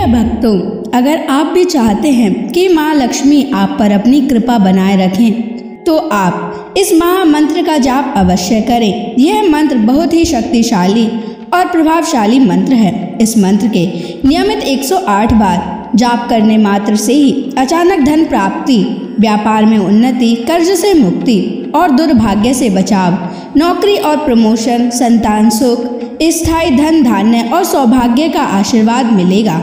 प्रिय भक्तों, अगर आप भी चाहते हैं कि माँ लक्ष्मी आप पर अपनी कृपा बनाए रखें, तो आप इस महामंत्र का जाप अवश्य करें। यह मंत्र बहुत ही शक्तिशाली और प्रभावशाली मंत्र है। इस मंत्र के नियमित 108 बार जाप करने मात्र से ही अचानक धन प्राप्ति, व्यापार में उन्नति, कर्ज से मुक्ति और दुर्भाग्य से बचाव, नौकरी और प्रमोशन, संतान सुख, स्थायी धन धान्य और सौभाग्य का आशीर्वाद मिलेगा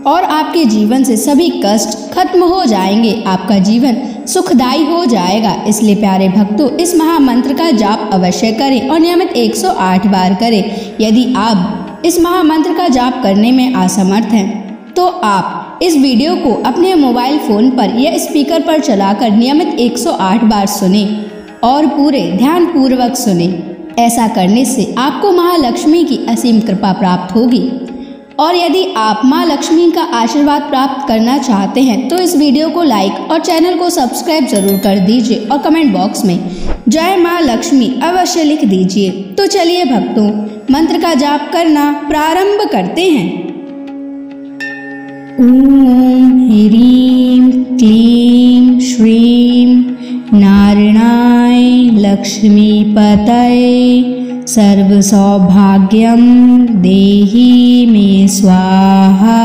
और आपके जीवन से सभी कष्ट खत्म हो जाएंगे। आपका जीवन सुखदायी हो जाएगा। इसलिए प्यारे भक्तों, इस महामंत्र का जाप अवश्य करें और नियमित 108 बार करें। यदि आप इस महामंत्र का जाप करने में असमर्थ हैं, तो आप इस वीडियो को अपने मोबाइल फोन पर या स्पीकर पर चलाकर नियमित 108 बार सुने और पूरे ध्यान पूर्वक सुने। ऐसा करने से आपको महालक्ष्मी की असीम कृपा प्राप्त होगी। और यदि आप माँ लक्ष्मी का आशीर्वाद प्राप्त करना चाहते हैं, तो इस वीडियो को लाइक और चैनल को सब्सक्राइब जरूर कर दीजिए और कमेंट बॉक्स में जय माँ लक्ष्मी अवश्य लिख दीजिए। तो चलिए भक्तों, मंत्र का जाप करना प्रारंभ करते हैं। ओम ह्रीं क्लीं श्रीं नारायणाय लक्ष्मीपतये सर्व सौभाग्यं देहि मे स्वाहा।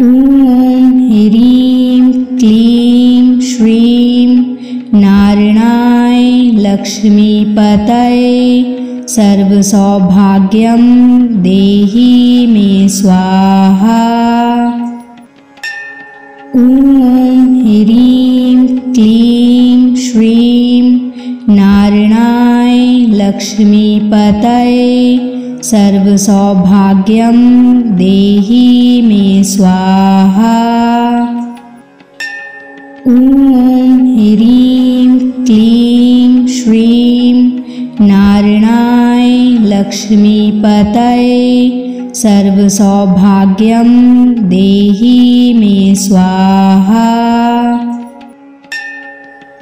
ओम ह्रीं क्लीं श्रीं नारायणाय लक्ष्मीपतये सर्व सौभाग्यं देहि मे स्वाहा। ओम ह्रीं क्लीं श्रीं नारायणाय लक्ष्मीपतये सर्व सौभाग्यं देहि मे स्वाहा। ओम ह्रीं क्लीं श्रीं नारायणाय लक्ष्मीपतये सर्व सौभाग्यं देहि मे स्वाहा।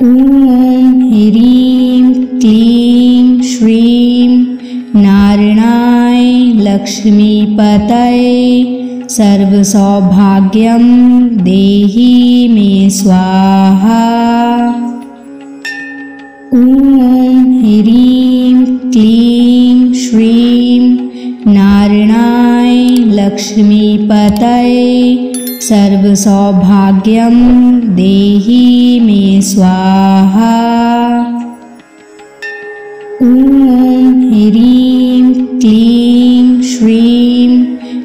ओम ह्रीं क्लीं श्रीं नारायणाय लक्ष्मीपतये सर्व सौभाग्यं देहि मे स्वाहा। ओम ह्रीं क्लीं श्रीं नारायणाय लक्ष्मीपतये सर्व सौभाग्यं देहि मे स्वाहा। ओम ह्रीं क्लीं श्रीं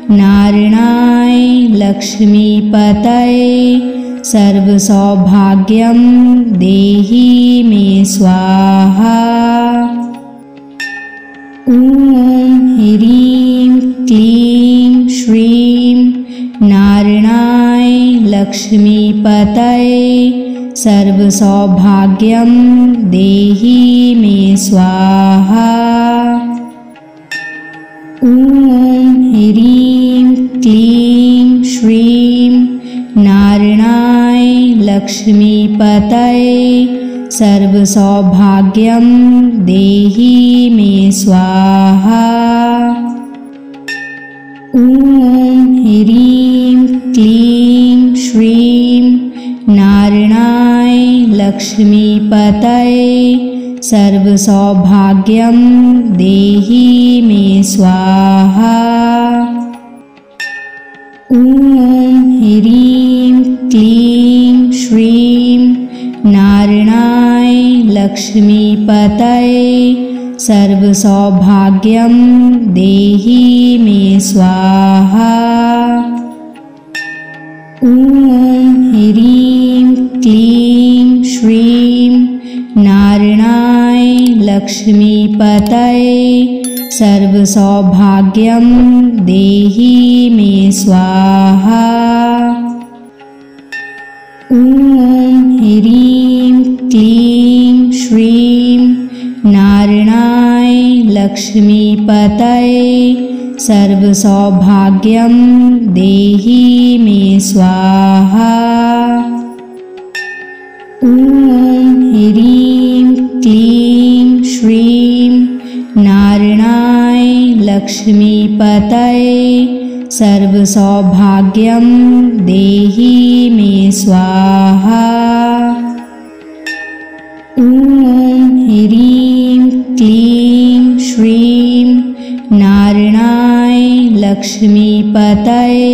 नारायणाय लक्ष्मीपतये सर्व सौभाग्यं देहि मे स्वाहा। ओम ह्रीं क्लीं श्रीं नारायणाय लक्ष्मीपतये सर्व सौभाग्यं देहि मे स्वाहा। ओम ह्रीं क्लीं श्रीं नारायणाय लक्ष्मीपतये सर्व सौभाग्यं देहि मे स्वाहा। ओम ह्रीं क्लीं श्रीं नारायणाय लक्ष्मीपतये सर्व सौभाग्यं देहि मे स्वाहा। ओम ह्रीं क्लीं श्रीं नारायणाय लक्ष्मीपतये सर्व सौभाग्यं देहि मे स्वाहा। ओम ह्रीं क्लीं श्रीं नारायणाय लक्ष्मीपतये सर्व सौभाग्यं देहि मे स्वाहा। ओम ह्रीं क्लीं श्रीं नारायणाय लक्ष्मीपतये सर्व सौभाग्यं देहि मे स्वाहा। ओम ह्रीं क्लीं श्रीं नारायणाय लक्ष्मीपतये सर्वसौभाग्यं देहि मे स्वाहा। ॐ ह्रीं क्लीं श्रीं नारायणाय लक्ष्मीपतये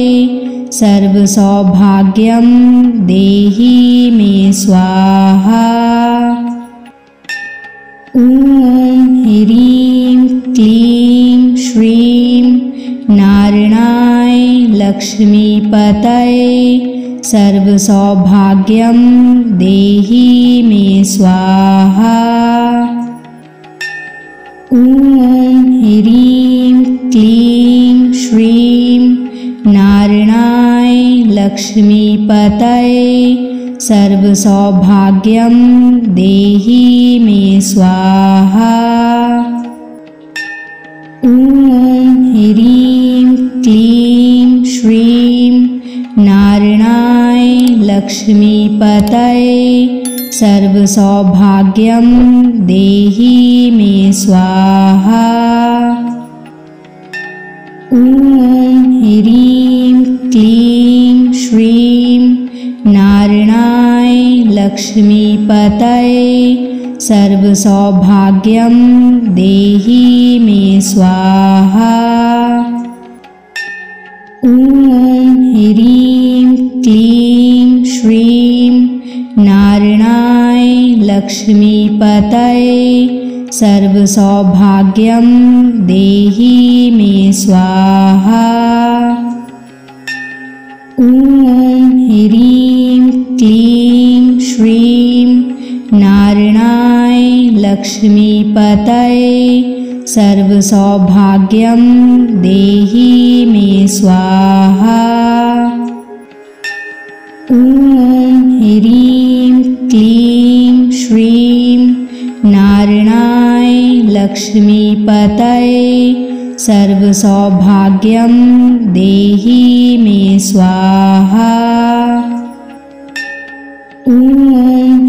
सर्वसौभाग्यं देहि मे स्वाहा। ॐ ह्रीं क्लीं श्रीं नारायणाय लक्ष्मीपतये सर्वसौभाग्यं देहि मे स्वाहा। ॐ ह्रीं क्लीं श्रीं नारायणाय लक्ष्मीपतये सर्वसौभाग्यं देहि मे स्वाहा। ॐ ह्रीं क्लीं श्रीं नारायणाय लक्ष्मीपतये सर्वसौभाग्यं देहि मे स्वाहा। ॐ ह्रीं क्लीं श्रीं नारायणाय लक्ष्मीपतये सर्वसौभाग्यं देहि मे स्वाहा। ॐ ह्रीं क्लीं श्रीं नारायणाय लक्ष्मीपतये सर्वसौभाग्यं देहि मे स्वाहा। ॐ ह्रीं क्लीं श्रीं नारायणाय लक्ष्मीपतये सर्वसौभाग्यं देहि मे स्वाहा। ॐ ह्रीं क्लीं श्रीं नारायणाय लक्ष्मीपतये सर्वसौभाग्यं देहि मे स्वाहा। ॐ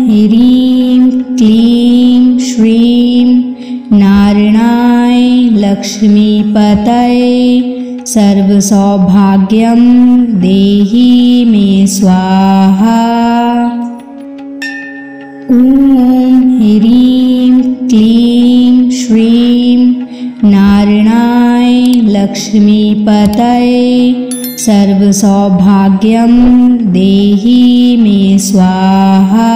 ह्रीं क्लीं श्रीं नारायणाय लक्ष्मीपतये सर्वसौभाग्यं देहि मे स्वाहा। ॐ ह्रीं क्लीं श्रीं नारायणाय लक्ष्मीपतये सर्वसौभाग्यं देहि मे स्वाहा।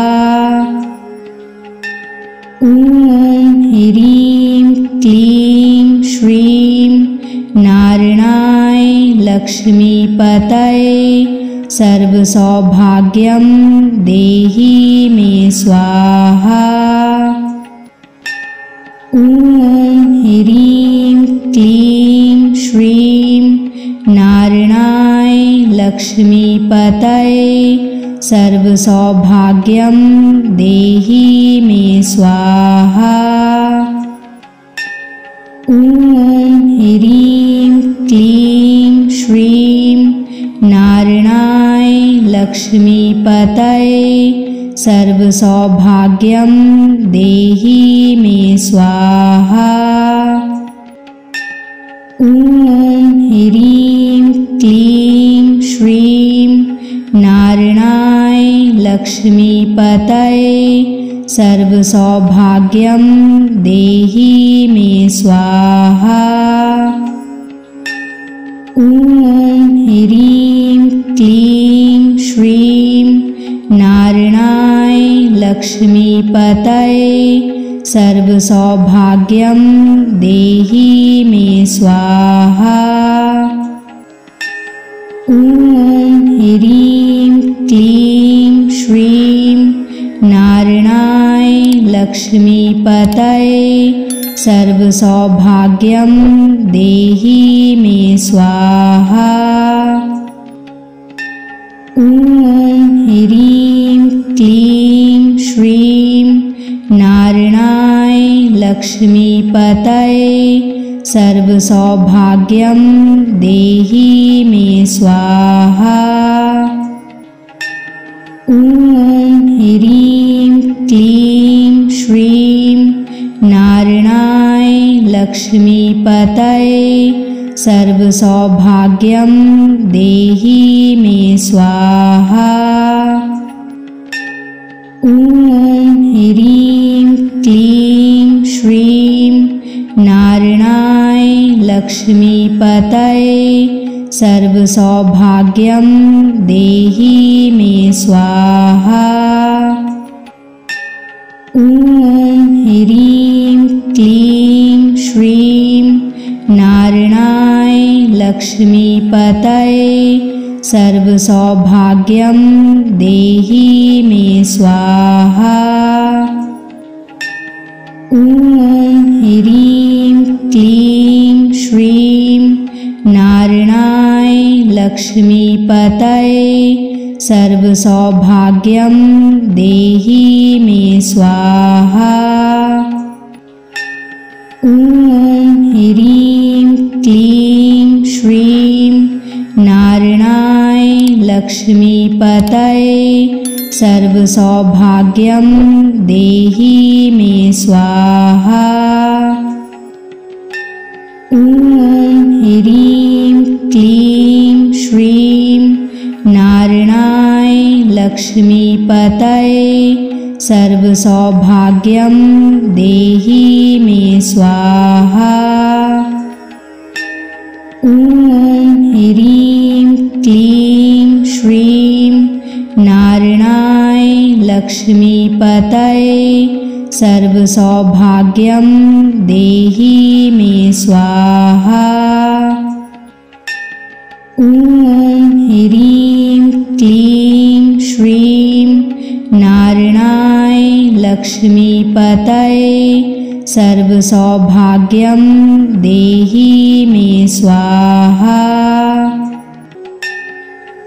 ॐ ह्रीं क्लीं श्रीं नारायणाय लक्ष्मीपतये सर्वसौभाग्यं देहि मे स्वाहा। ॐ ह्रीं क्लीं श्रीं नारायणाय लक्ष्मीपतये सर्वसौभाग्यं देहि मे स्वाहा। ॐ ह्रीं क्लीं श्रीं नारायणाय लक्ष्मीपतये सर्वसौभाग्यं देहि मे स्वाहा। ॐ ह्रीं क्लीं श्रीं नारायणाय लक्ष्मीपतये सर्वसौभाग्यं देहि मे स्वाहा। ॐ ह्रीं क्लीं श्रीं नारायणाय लक्ष्मीपतये सर्वसौभाग्यं देहि मे स्वाहा। ॐ ह्रीं क्लीं श्रीं नारायणाय लक्ष्मीपतये सर्वसौभाग्यं देहि मे स्वाहा। ॐ ह्रीं क्लीं श्रीं नारायणाय लक्ष्मीपतये सर्वसौभाग्यं देहि मे स्वाहा। ॐ ह्रीं क्लीं श्रीं नारायणाय लक्ष्मीपतये सर्वसौभाग्यं देहि मे स्वाहा। ॐ ह्रीं क्लीं श्रीं नारायणाय लक्ष्मीपतये सर्वसौभाग्यं देहि मे स्वाहा। ॐ ह्रीं क्लीं श्रीं नारायणाय लक्ष्मीपतये सर्वसौभाग्यं देहि मे स्वाहा। ॐ ह्रीं क्लीं श्रीं नारायणाय लक्ष्मीपतये सर्वसौभाग्यं देहि मे स्वाहा। ॐ ह्रीं क्लीं श्रीं नारायणाय लक्ष्मीपतये सर्वसौभाग्यं देहि मे स्वाहा। ॐ ह्रीं क्लीं श्रीं नारायणाय लक्ष्मीपतये सर्वसौभाग्यं देहि मे स्वाहा। ॐ ह्रीं क्लीं श्रीं नारायणाय लक्ष्मीपतये सर्वसौभाग्यं देहि मे स्वाहा। ॐ ह्रीं क्लीं श्रीं नारायणाय लक्ष्मीपतये सर्वसौभाग्यं देहि मे स्वाहा।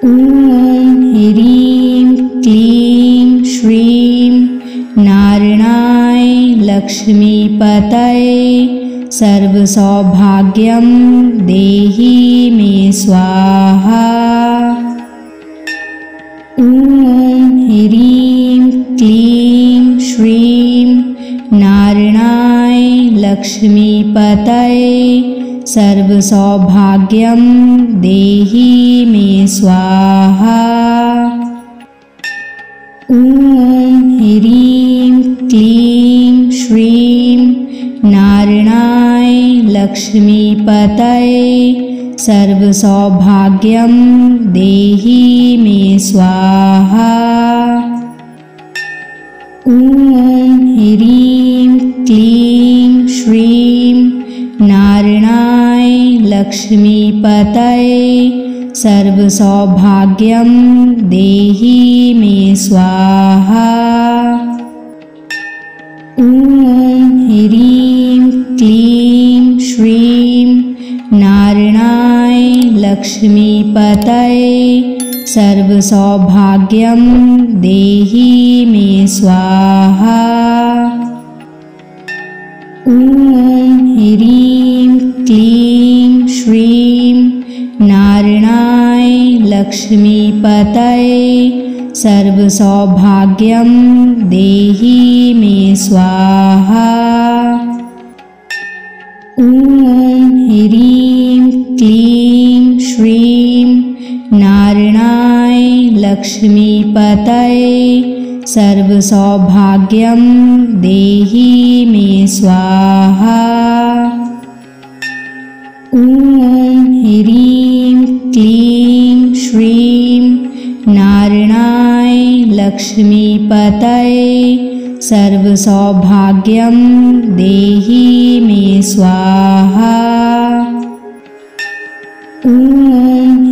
ॐ ह्रीं क्लीं श्रीं नारायणाय लक्ष्मीपतये सर्वसौभाग्यं देहि मे स्वाहा। ॐ ह्रीं क्लीं श्रीं नारायणाय लक्ष्मीपतये सर्वसौभाग्यं देहि मे स्वाहा। ॐ ह्रीं क्लीं श्रीं नारायणाय लक्ष्मीपतये सर्वसौभाग्यं देहि मे स्वाहा। ॐ ह्रीं क्लीं श्रीं नारायणाय लक्ष्मीपतये सर्वसौभाग्यं देहि मे स्वाहा। ॐ ह्रीं क्लीं श्रीं नारायणाय लक्ष्मीपतये सर्वसौभाग्यं देहि मे स्वाहा। ॐ ह्रीं क्लीं श्रीं नारायणाय लक्ष्मीपतये सर्वसौभाग्यं देहि मे स्वाहा। ॐ ह्रीं क्लीं श्रीं नारायणाय लक्ष्मीपतये सर्वसौभाग्यं देहि मे स्वाहा। ॐ ह्रीं क्लीं श्रीं नारायणाय लक्ष्मीपतये सर्वसौभाग्यं देहि मे स्वाहा। ॐ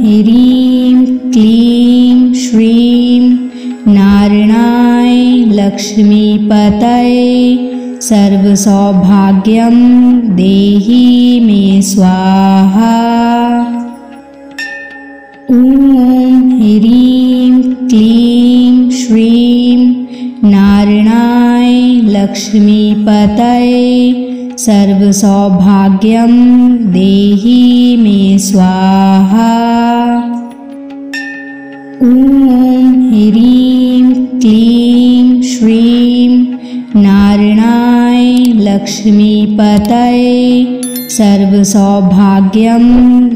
ह्रीं क्लीं श्रीं नारायणाय लक्ष्मीपतये सर्वसौभाग्यं देहि मे स्वाहा। ॐ ह्रीं क्लीं श्रीं नारायणाय लक्ष्मीपतये सर्वसौभाग्यं देहि मे स्वाहा। ॐ ह्रीं क्लीं श्रीं नारायणाय लक्ष्मीपतये सर्वसौभाग्यं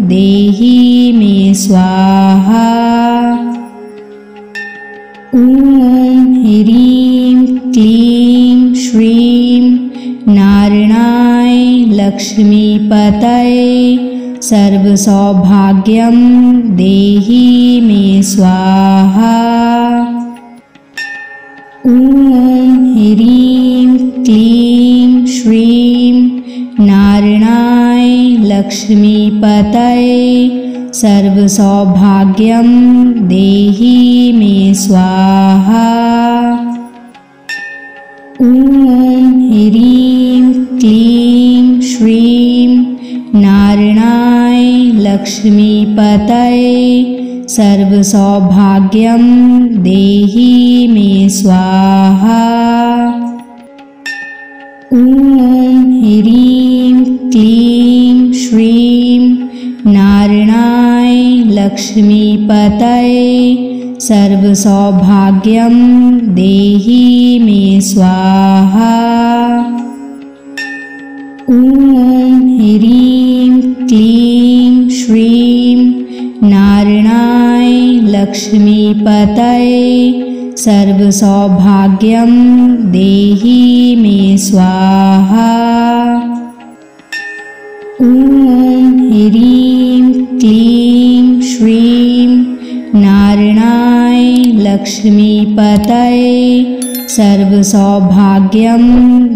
देहि मे स्वाहा। ॐ ह्रीं क्लीं श्रीं नारायणाय लक्ष्मीपतये सर्वसौभाग्यं देहि मे स्वाहा। ॐ ह्रीं क्लीं श्रीं नारायणाय लक्ष्मीपतये सर्वसौभाग्यं देहि मे स्वाहा। ॐ ह्रीं क्लीं श्रीं नारायणाय लक्ष्मीपतये सर्वसौभाग्यं देहि मे स्वाहा। ॐ ह्रीं क्लीं श्रीं नारायणाय लक्ष्मीपतये सर्वसौभाग्यं देहि मे स्वाहा। ॐ ह्रीं क्लीं श्रीं नारायणाय लक्ष्मीपतये सर्वसौभाग्यं देहि मे स्वाहा। ॐ ह्रीं क्लीं श्रीं नारायणाय लक्ष्मीपतये सर्वसौभाग्यं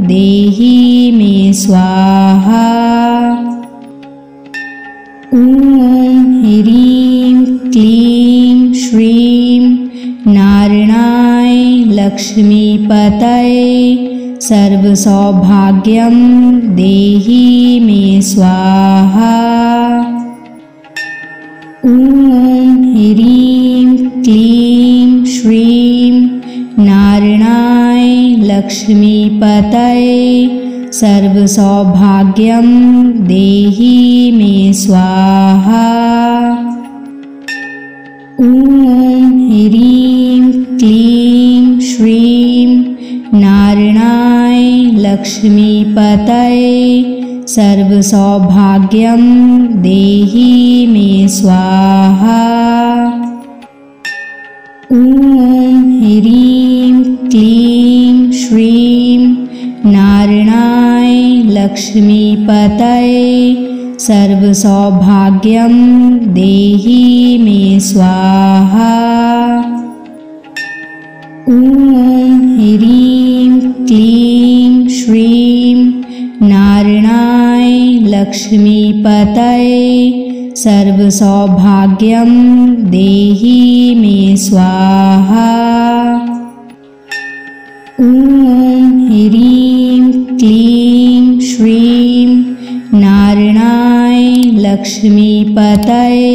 देहि मे स्वाहा। ॐ ह्रीं क्लीं श्रीं नारायणाय लक्ष्मीपतये सर्वसौभाग्यं देहि मे स्वाहा। ॐ ह्रीं क्लीं श्रीं नारायणाय लक्ष्मीपतये सर्वसौभाग्यं देहि मे स्वाहा। ॐ ह्रीं क्लीं श्रीं नारायणाय लक्ष्मीपतये सर्वसौभाग्यं देहि मे स्वाहा। ॐ ह्रीं क्लीं श्रीं नारायणाय लक्ष्मीपतये सर्वसौभाग्यं देहि मे स्वाहा। ॐ ह्रीं क्लीं श्रीं नारायणाय लक्ष्मीपतये सर्वसौभाग्यं देहि मे स्वाहा। ॐ ह्रीं क्लीं श्रीं नारायणाय लक्ष्मीपतये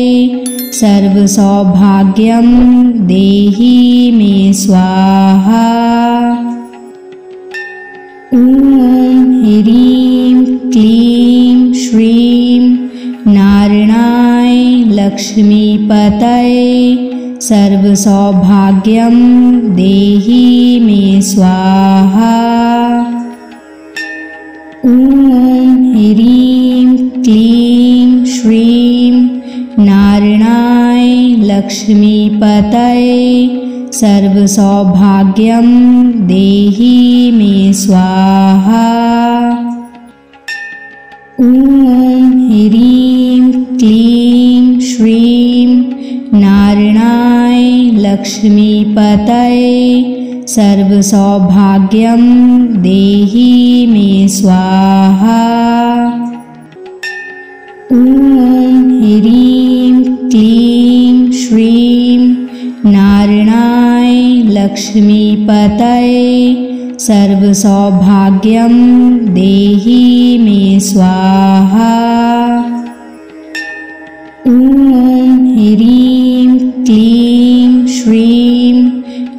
सर्वसौभाग्यं देहि मे स्वाहा। ॐ ह्रीं क्लीं श्रीं नारायणाय लक्ष्मीपतये सर्वसौभाग्यं देहि मे स्वाहा। ॐ ह्रीं क्लीं श्रीं नारायणाय लक्ष्मीपतये सर्वसौभाग्यं देहि मे स्वाहा। ॐ ह्रीं क्लीं श्रीं नारायणाय लक्ष्मीपतये सर्वसौभाग्यं देहि मे स्वाहा। ॐ ह्रीं क्लीं श्रीं नारायणाय लक्ष्मीपतये सर्वसौभाग्यं देहि मे स्वाहा। ॐ ह्रीं क्लीं श्रीं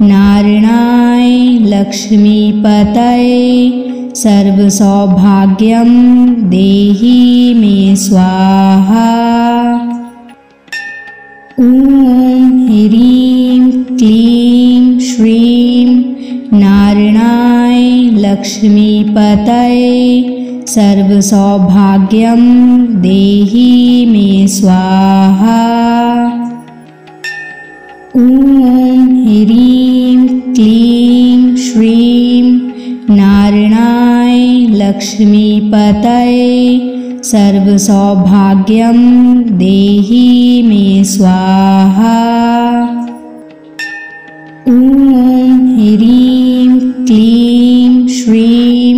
नारायणाय लक्ष्मीपतये सर्वसौभाग्यं देहि मे स्वाहा। ॐ ह्रीं क्लीं श्रीं नारायणाय लक्ष्मीपतये सर्वसौभाग्यं देहि मे स्वाहा। ॐ ह्रीं क्लीं श्रीं नारायणाय लक्ष्मीपतये सर्वसौभाग्यं देहि मे स्वाहा। ॐ ह्रीं क्लीं श्रीं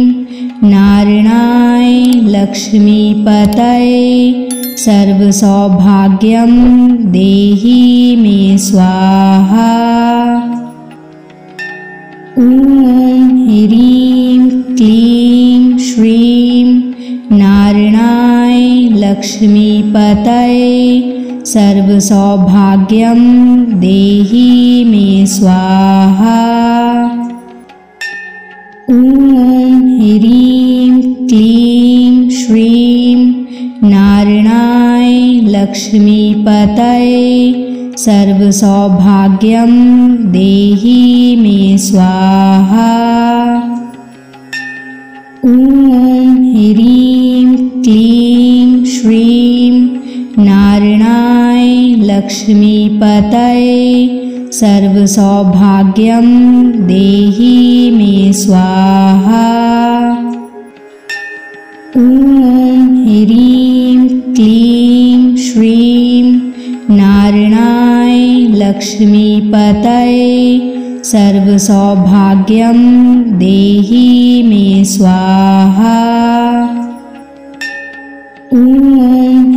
नारायणाय लक्ष्मीपतये सर्वसौभाग्यं देहि मे स्वाहा। ॐ ह्रीं क्लीं श्रीं नारायणाय लक्ष्मीपतये सर्वसौभाग्यं देहि मे स्वाहा। ॐ ह्रीं क्लीं श्रीं नारायणाय लक्ष्मीपतये सर्वसौभाग्यं देहि मे स्वाहा। ॐ ह्रीं क्लीं श्रीं नारायणाय लक्ष्मीपतये सर्वसौभाग्यं देहि मे स्वाहा। ॐ ह्रीं क्लीं श्रीं नारायणाय लक्ष्मीपतये सर्वसौभाग्यं देहि मे स्वाहा। ॐ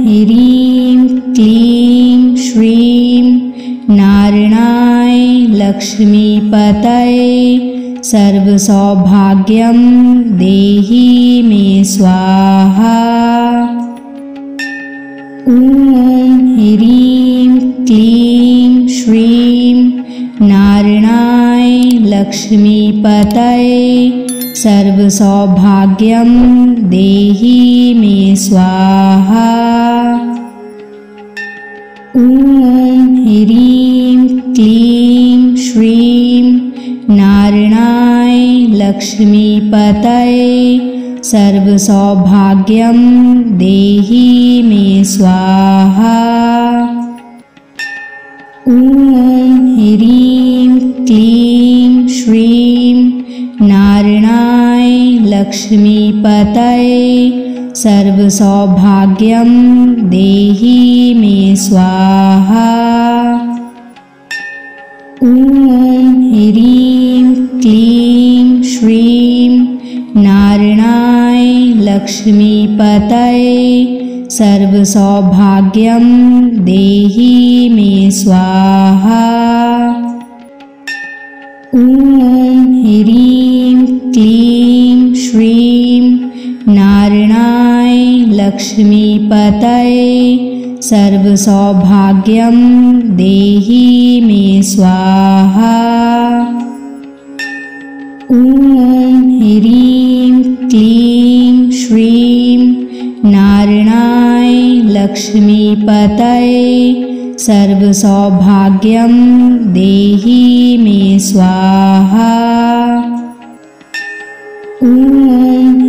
ह्रीं क्लीं श्रीं नारायणाय लक्ष्मीपतये सर्वसौभाग्यं देहि मे स्वाहा। ॐ ह्रीं क्लीं श्रीं नारायणाय लक्ष्मीपतये सर्वसौभाग्यं देहि मे स्वाहा। ॐ ह्रीं क्लीं श्रीं नारायणाय लक्ष्मीपतये सर्वसौभाग्यं देहि मे स्वाहा। ॐ ह्रीं क्लीं श्रीं नारायणाय लक्ष्मीपतये सर्वसौभाग्यं देहि मे स्वाहा। ॐ ह्रीं क्लीं श्रीं नारायणाय लक्ष्मीपतये सर्वसौभाग्यं देहि मे स्वाहा। ॐ ह्रीं क्लीं श्रीं नारायणाय लक्ष्मीपतये सर्वसौभाग्यं देहि मे स्वाहा। ॐ ह्रीं क्लीं श्रीं नारायणाय लक्ष्मीपतये सर्वसौभाग्यं देहि मे स्वाहा। ॐ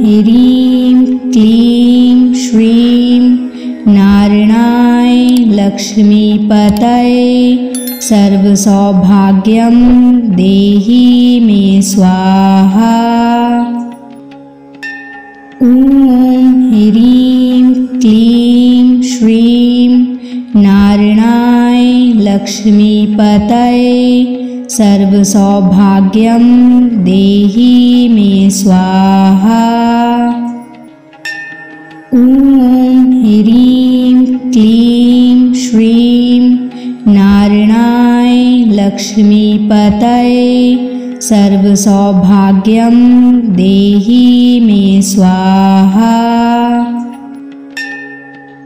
ह्रीं क्लीं श्रीं नारायणाय लक्ष्मीपतये सर्वसौभाग्यं देहि मे स्वाहा। ॐ ह्रीं क्लीं श्रीं नारायणाय लक्ष्मीपतये सर्वसौभाग्यं देहि मे स्वाहा। ॐ ह्रीं क्लीं श्रीं नारायणाय लक्ष्मीपतये सर्वसौभाग्यं देहि मे स्वाहा।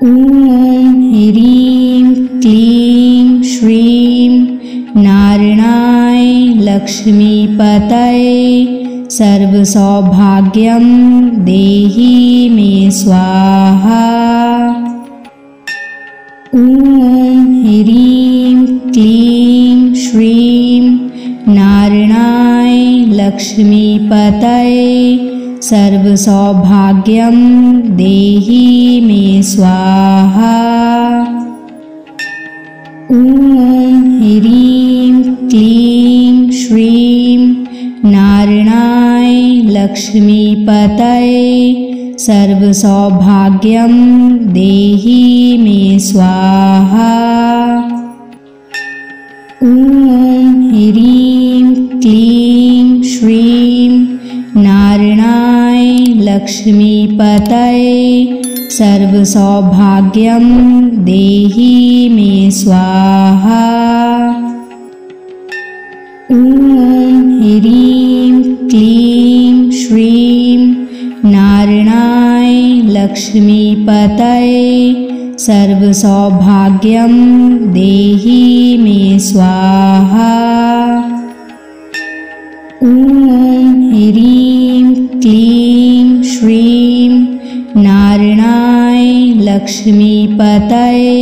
ॐ ह्रीं क्लीं श्रीं नारायणाय लक्ष्मीपतये सर्वसौभाग्यं देहि मे स्वाहा। ॐ ह्रीं क्लीं श्रीं नारायणाय लक्ष्मीपतये सर्वसौभाग्यं देहि मे स्वाहा। ॐ ह्रीं क्लीं श्रीं नारायणाय लक्ष्मीपतये सर्वसौभाग्यं देहि मे स्वाहा। ॐ ह्रीं क्लीं श्रीं नारायणाय लक्ष्मीपतये सर्वसौभाग्यं देहि मे स्वाहा। ॐ ह्रीं क्लीं श्रीं नारायणाय लक्ष्मीपतये सर्वसौभाग्यं देहि मे स्वाहा। ॐ ह्रीं क्लीं श्रीं नारायणाय लक्ष्मीपतये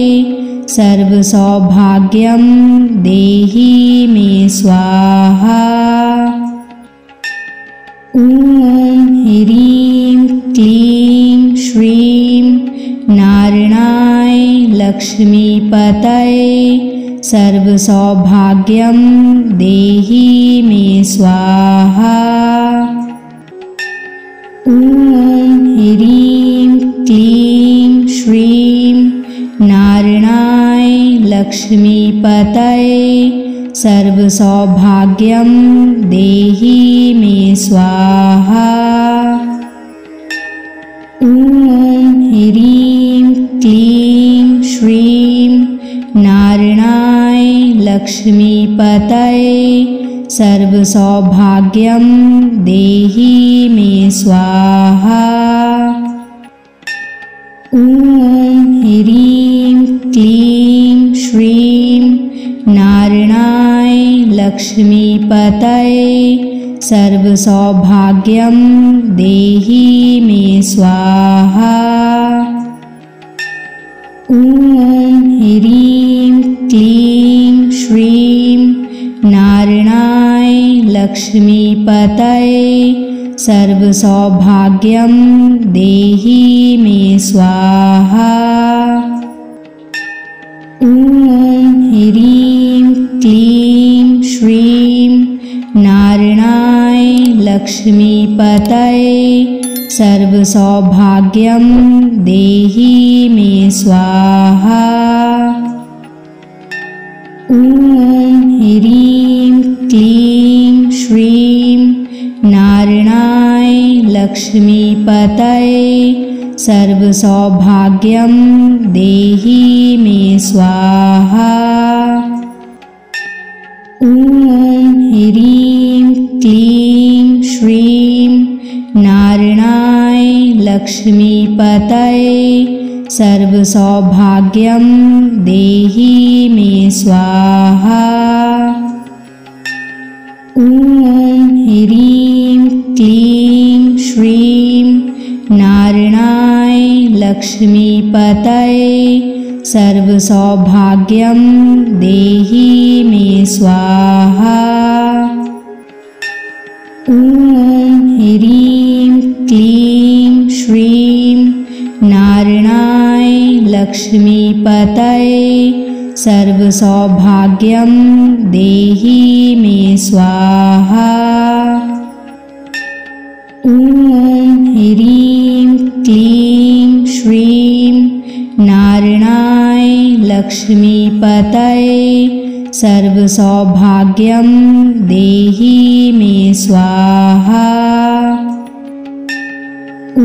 सर्वसौभाग्यं देहि मे स्वाहा। ॐ ह्रीं क्लीं श्रीं नारायणाय लक्ष्मीपतये सर्वसौभाग्यं देहि मे स्वाहा। ॐ ह्रीं क्लीं श्रीं नारायणाय लक्ष्मीपतये सर्वसौभाग्यं देहि मे स्वाहा। ॐ ह्रीं क्लीं श्रीं नारायणाय लक्ष्मीपतये सर्वसौभाग्यं देहि मे स्वाहा। ॐ ह्रीं क्लीं श्रीं नारायणाय लक्ष्मीपतये सर्वसौभाग्यं देहि मे स्वाहा। ॐ ह्रीं क्लीं श्रीं नारायणाय लक्ष्मीपतये सर्वसौभाग्यं देहि मे स्वाहा। ॐ ह्रीं क्लीं श्रीं नारायणाय लक्ष्मीपतये सर्वसौभाग्यं देहि मे स्वाहा। ॐ ह्रीं क्लीं श्रीं नारायणाय लक्ष्मीपतये सर्वसौभाग्यं देहि मे स्वाहा। ॐ ह्रीं क्लीं श्रीं नारायणाय लक्ष्मीपतये सर्वसौभाग्यं देहि मे स्वाहा। ॐ ह्रीं क्लीं श्रीं नारायणाय लक्ष्मीपतये सर्वसौभाग्यं देहि मे स्वाहा। ॐ ह्रीं क्लीं श्रीं नारायणाय लक्ष्मीपतये सर्वसौभाग्यं देहि मे स्वाहा। ॐ ह्रीं क्लीं श्रीं नारायणाय लक्ष्मीपतये सर्वसौभाग्यं देहि मे स्वाहा। ॐ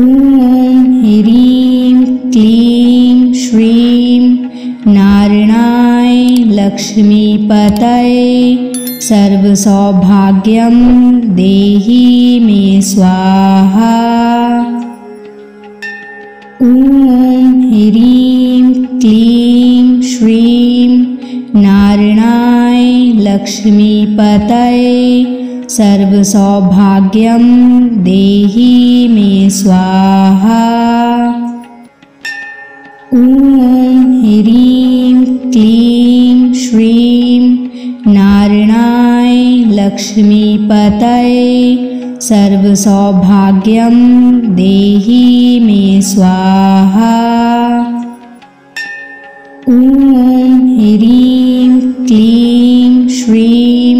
ह्रीं क्लीं श्रीं नारायणाय लक्ष्मीपतये सर्वसौभाग्यं देहि मे स्वाहा। ॐ ह्रीं क्लीं श्रीं नारायणाय लक्ष्मीपतये सर्वसौभाग्यं देहि मे स्वाहा। ॐ ह्रीं क्लीं श्रीं नारायणाय लक्ष्मीपतये सर्वसौभाग्यं देहि मे स्वाहा। ॐ ह्रीं क्लीं श्रीं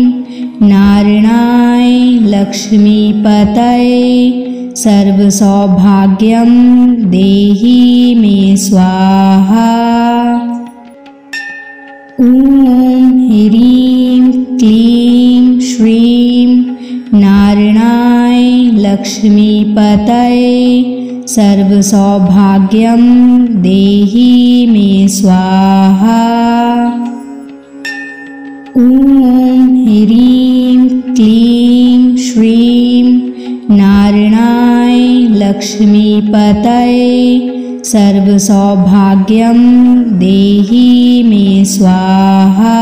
नारायणाय लक्ष्मीपतये सर्वसौभाग्यं देहि मे स्वाहा। ॐ ह्रीं क्लीं श्रीं नारायणाय लक्ष्मीपतये सर्वसौभाग्यं देहि मे स्वाहा। ॐ ह्रीं क्लीं श्रीं नारायणाय लक्ष्मीपतये सर्वसौभाग्यं देहि मे स्वाहा।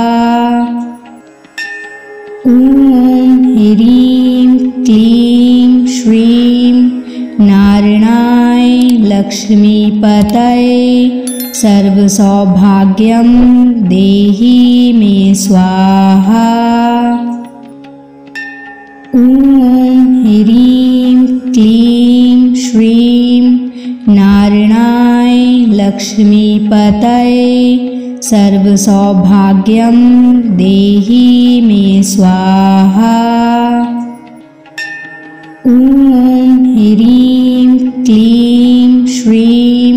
ॐ ह्रीं क्लीं श्रीं नारायणाय लक्ष्मीपतये सर्वसौभाग्यं देहि मे स्वाहा। ॐ ह्रीं क्लीं श्रीं नारायणाय लक्ष्मीपतये सर्वसौभाग्यं देहि मे स्वाहा। ॐ ह्रीं क्लीं श्रीं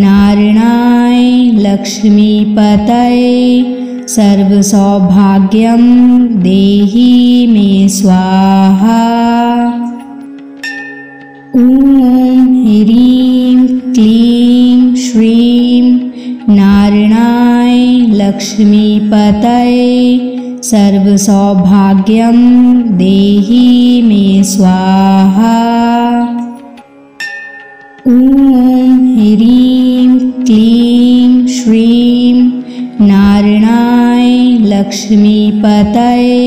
नारायणाय लक्ष्मीपतये सर्वसौभाग्यं देहि मे स्वाहा। ॐ ह्रीं क्लीं श्रीं नारायणाय लक्ष्मीपतये सर्वसौभाग्यं देहि मे स्वाहा। ॐ ह्रीं क्लीं श्रीं नारायणाय लक्ष्मीपतये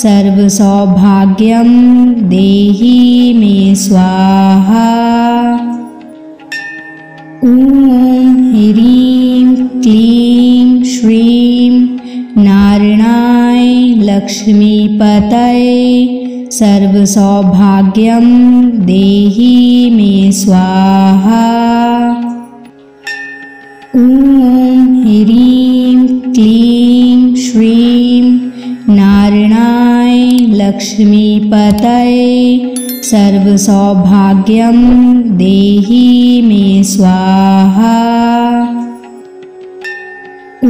सर्वसौभाग्यं देहि मे स्वाहा। ॐ ह्रीं क्लीं श्रीं नारायणाय लक्ष्मीपतये सर्वसौभाग्यं देहि मे स्वाहा। ॐ ह्रीं क्लीं श्रीं नारायणाय लक्ष्मीपतये सर्वसौभाग्यं देहि मे स्वाहा। ॐ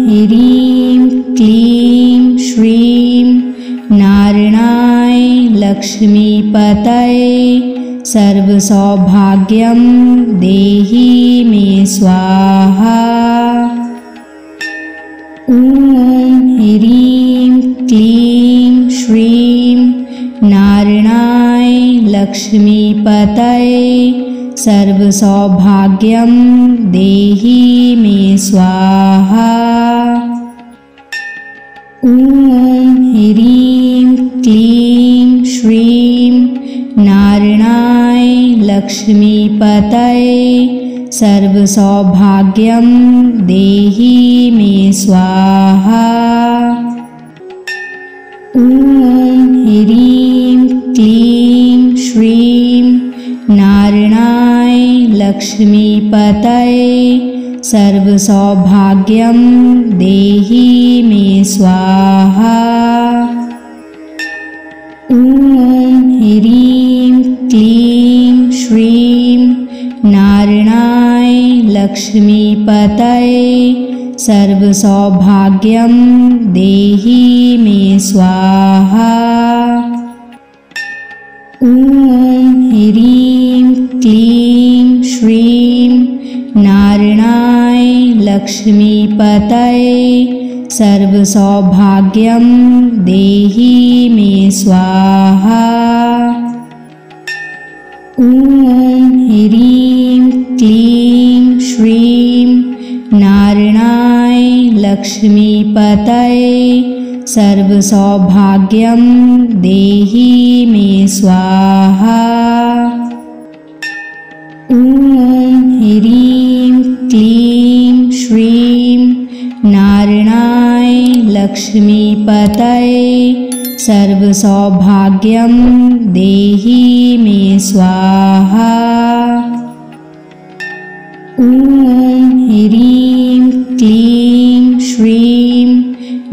ह्रीं क्लीं श्रीं नारायणाय लक्ष्मीपतये सर्वसौभाग्यं देहि मे स्वाहा। ॐ ह्रीं क्लीं श्रीं नारायणाय लक्ष्मीपतये सर्वसौभाग्यं देहि मे स्वाहा। ॐ ह्रीं क्लीं श्रीं नारायणाय लक्ष्मीपतये सर्वसौभाग्यं देहि मे स्वाहा। ॐ ह्रीं क्लीं श्रीं नारायणाय लक्ष्मीपतये सर्वसौभाग्यं देहि मे स्वाहा। ॐ ह्रीं क्लीं श्रीं नारायणाय लक्ष्मीपतये सर्वसौभाग्यं देहि मे स्वाहा। ॐ ह्रीं क्लीं श्रीं नारायणाय लक्ष्मीपतये सर्वसौभाग्यं देहि मे स्वाहा। ॐ ह्रीं क्लीं श्रीं नारायणाय लक्ष्मीपतये सर्वसौभाग्यं देहि मे स्वाहा। ॐ ह्रीं क्लीं श्रीं नारायणाय लक्ष्मीपतये सर्वसौभाग्यं देहि मे स्वाहा। ॐ ह्रीं क्लीं श्रीं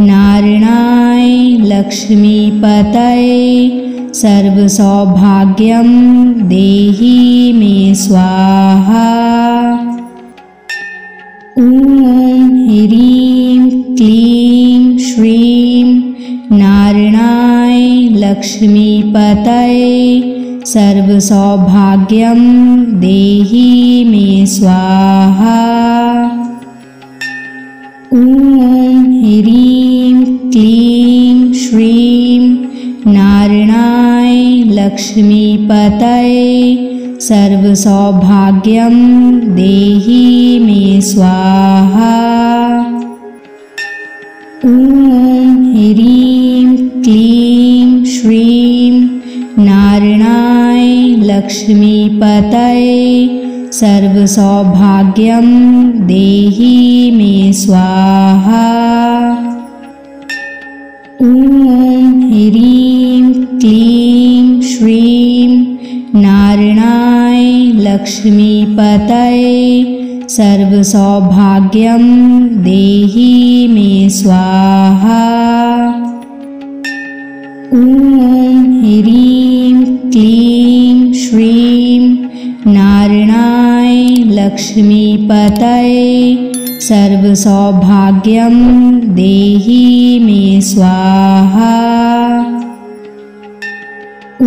नारायणाय लक्ष्मीपतये सर्वसौभाग्यं देहि मे स्वाहा। ॐ ह्रीं क्लीं श्रीं नारायणाय लक्ष्मीपतये सर्वसौभाग्यं देहि मे स्वाहा। ॐ ह्रीं क्लीं श्रीं नारायणाय लक्ष्मीपतये सर्वसौभाग्यं देहि मे स्वाहा। ॐ ह्रीं क्लीं श्रीं नारायणाय लक्ष्मीपतये सर्वसौभाग्यं देहि मे स्वाहा। ॐ ह्रीं क्लीं श्रीं नारायणाय लक्ष्मीपतये सर्वसौभाग्यं देहि मे स्वाहा। ॐ ह्रीं क्लीं श्रीं नारायणाय लक्ष्मीपतये सर्वसौभाग्यं देहि मे स्वाहा। ॐ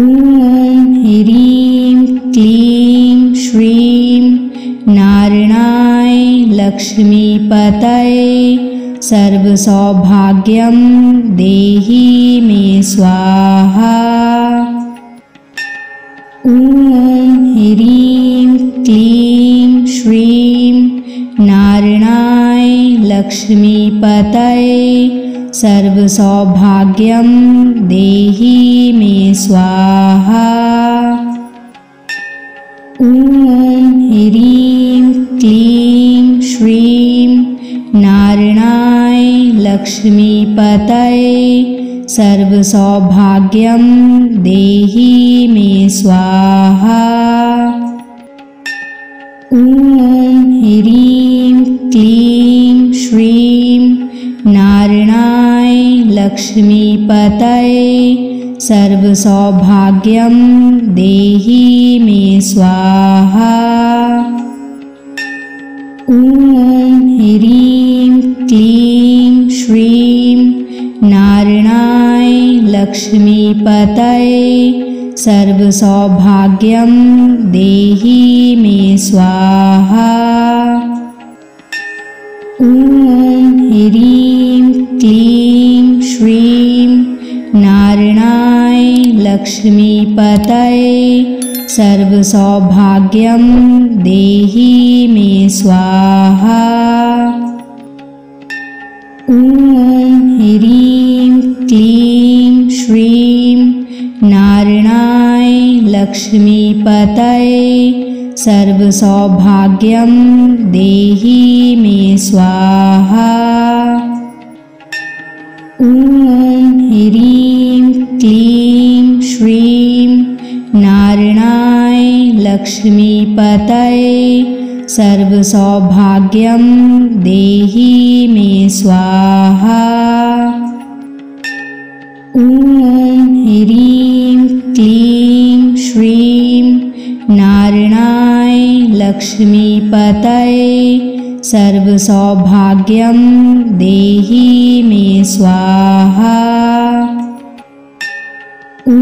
ह्रीं क्लीं श्रीं नारायणाय लक्ष्मीपतये सर्वसौभाग्यं देहि मे स्वाहा। ॐ ह्रीं क्लीं श्रीं नारायणाय लक्ष्मीपतये सर्वसौभाग्यं देहि मे स्वाहा। ॐ ह्रीं क्लीं श्रीं नारायणाय लक्ष्मीपतये सर्वसौभाग्यं देहि मे स्वाहा। ॐ ह्रीं क्लीं श्रीं नारायणाय लक्ष्मीपतये सर्वसौभाग्यं देहि मे स्वाहा। ॐ ह्रीं क्लीं श्रीं नारायणाय लक्ष्मीपतये सर्वसौभाग्यं देहि मे स्वाहा। ॐ ह्रीं क्लीं श्रीं नारायणाय लक्ष्मीपतये सर्वसौभाग्यं देहि मे स्वाहा। ॐ ह्रीं क्लीं श्रीं नारायणाय लक्ष्मीपतये सर्वसौभाग्यं देहि मे स्वाहा। ॐ ह्रीं क्लीं श्रीं नारायणाय लक्ष्मीपतये सर्वसौभाग्यं देहि मे स्वाहा। ॐ ह्रीं क्लीं श्रीं नारायणाय लक्ष्मीपतये सर्वसौभाग्यं देहि मे स्वाहा। ॐ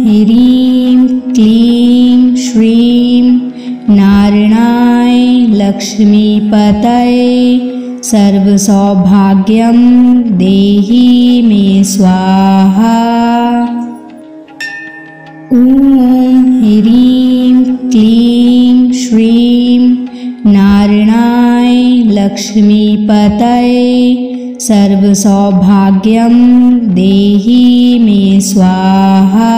ह्रीं क्लीं श्रीं नारायणाय लक्ष्मीपतये सर्वसौभाग्यं देहि मे स्वाहा। ॐ ह्रीं क्लीं श्रीं नारायणाय लक्ष्मीपतये सर्वसौभाग्यं देहि मे स्वाहा।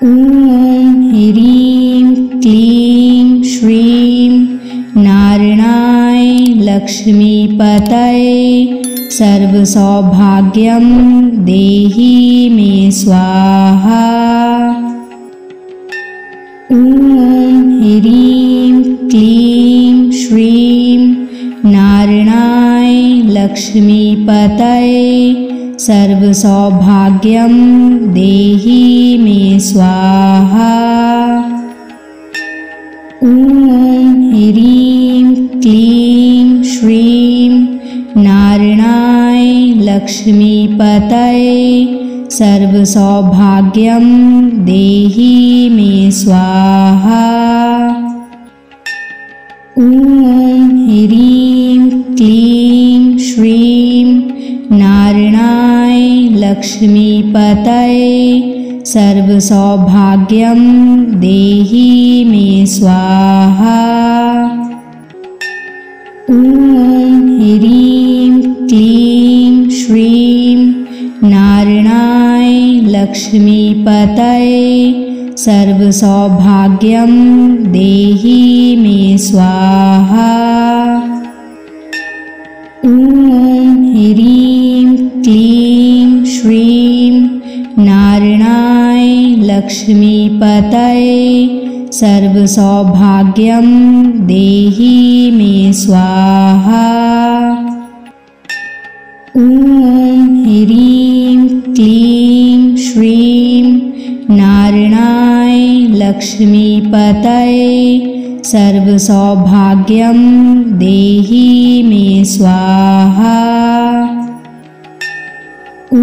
ॐ ह्रीं क्लीं श्रीं नारायणाय लक्ष्मीपतये सर्वसौभाग्यं देहि मे स्वाहा। ॐ ह्रीं क्लीं श्रीं नारायणाय लक्ष्मीपतये सर्वसौभाग्यं देहि मे स्वाहा। ॐ ह्रीं क्लीं श्रीं नारायणाय लक्ष्मीपतये सर्वसौभाग्यं देहि मे स्वाहा। ॐ ह्रीं क्लीं श्रीं नारायणाय लक्ष्मीपतये सर्वसौभाग्यं देहि मे स्वाहा। ॐ ह्रीं क्लीं श्रीं नारायणाय लक्ष्मीपतये सर्वसौभाग्यं देहि मे स्वाहा। ॐ ह्रीं क्लीं श्रीं नारायणाय लक्ष्मीपतये सर्वसौभाग्यं देहि मे स्वाहा। ॐ ह्रीं क्लीं श्रीं नारायणाय लक्ष्मीपतये सर्वसौभाग्यं देहि मे स्वाहा। ॐ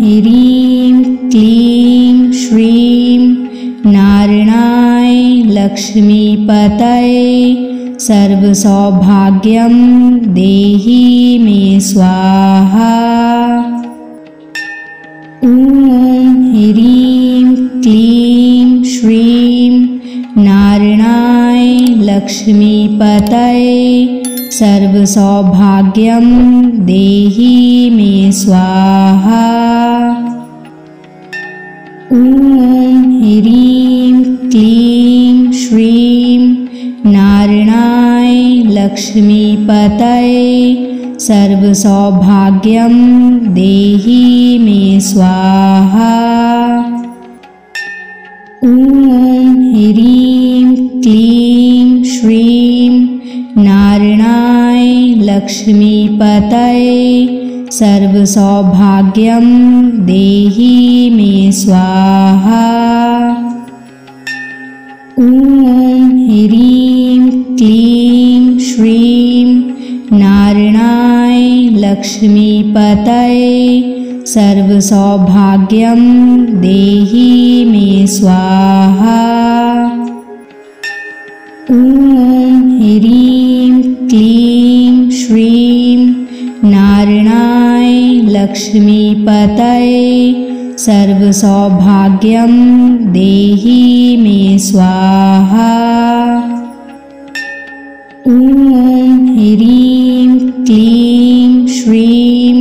ह्रीं क्लीं श्रीं नारायणाय लक्ष्मीपतये सर्वसौभाग्यं देहि मे स्वाहा। ॐ ह्रीं क्लीं श्रीं नारायणाय लक्ष्मीपतये सर्वसौभाग्यं देहि मे स्वाहा। ॐ ह्रीं क्लीं श्रीं नारायणाय लक्ष्मीपतये सर्वसौभाग्यं देहि मे स्वाहा। ॐ ह्रीं क्लीं श्रीं नारायणाय लक्ष्मीपतये सर्वसौभाग्यं देहि मे स्वाहा। ॐ ह्रीं क्लीं श्रीं नारायणाय लक्ष्मीपतये सर्वसौभाग्यं देहि मे स्वाहा। ॐ ह्रीं क्लीं श्रीं नारायणाय लक्ष्मीपतये सर्वसौभाग्यं देहि मे स्वाहा। ॐ ह्रीं क्लीं श्रीं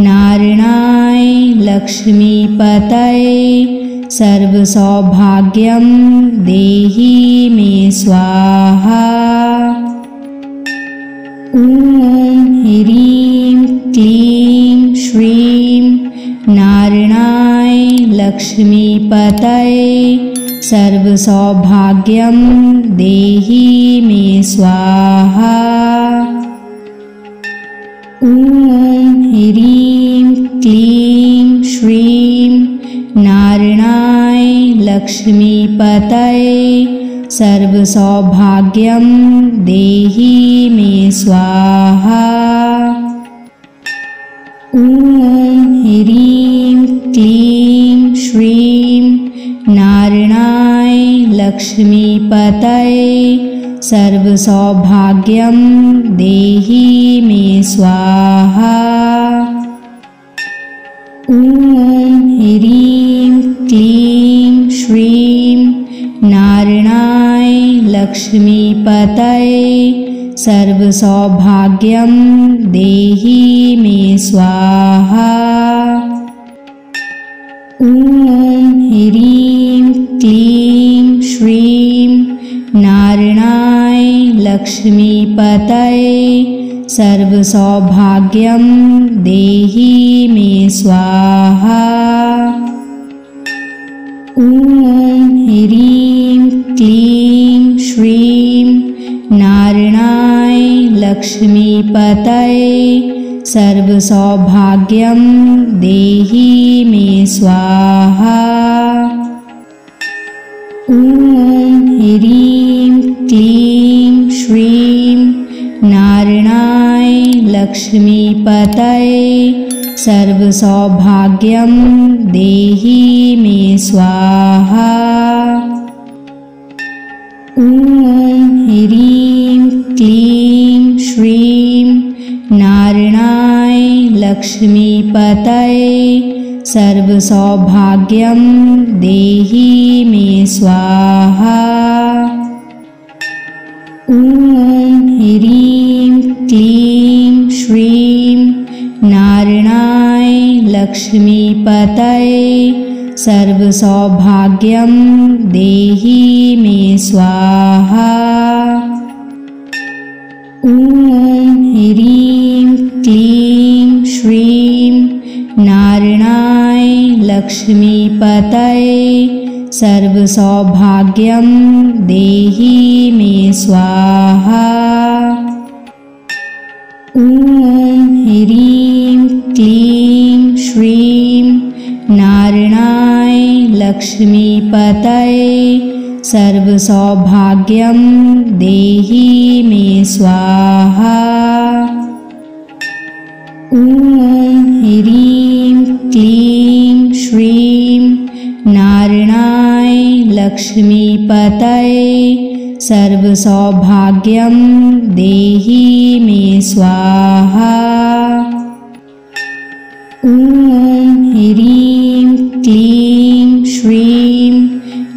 नारायणाय लक्ष्मीपतये सर्वसौभाग्यं देहि मे स्वाहा। ॐ ह्रीं क्लीं श्रीं नारायणाय लक्ष्मीपतये सर्वसौभाग्यं देहि मे स्वाहा। ॐ ह्रीं क्लीं श्रीं नारायणाय लक्ष्मीपतये सर्वसौभाग्यं देहि मे स्वाहा। ॐ ह्रीं क्लीं श्रीं नारायणाय लक्ष्मीपतये सर्वसौभाग्यं देहि मे स्वाहा। ॐ ह्रीं क्लीं श्रीं नारायणाय लक्ष्मीपतये सर्वसौभाग्यं देहि मे स्वाहा। ॐ ह्रीं क्लीं श्रीं नारायणाय लक्ष्मीपतये सर्वसौभाग्यं देहि मे स्वाहा। ॐ ह्रीं क्लीं श्रीं नारायणाय लक्ष्मीपतये सर्वसौभाग्यं देहि मे स्वाहा। ॐ ह्रीं क्लीं श्रीं नारायणाय लक्ष्मीपतये सर्वसौभाग्यं देहि मे स्वाहा। ॐ ह्रीं क्लीं श्रीं नारायणाय लक्ष्मीपतये सर्वसौभाग्यं देहि मे स्वाहा। ॐ ह्रीं क्लीं श्रीं नारायणाय लक्ष्मीपतये सर्वसौभाग्यं देहि मे स्वाहा। ॐ ह्रीं क्लीं श्रीं नारायणाय लक्ष्मीपतये सर्वसौभाग्यं देहि मे स्वाहा। ॐ ह्रीं क्लीं श्रीं नारायणाय लक्ष्मीपतये सर्वसौभाग्यं देहि मे स्वाहा। ॐ ह्रीं क्लीं श्रीं नारायणाय लक्ष्मीपतये सर्वसौभाग्यं देहि मे स्वाहा। ॐ ह्रीं क्लीं श्रीं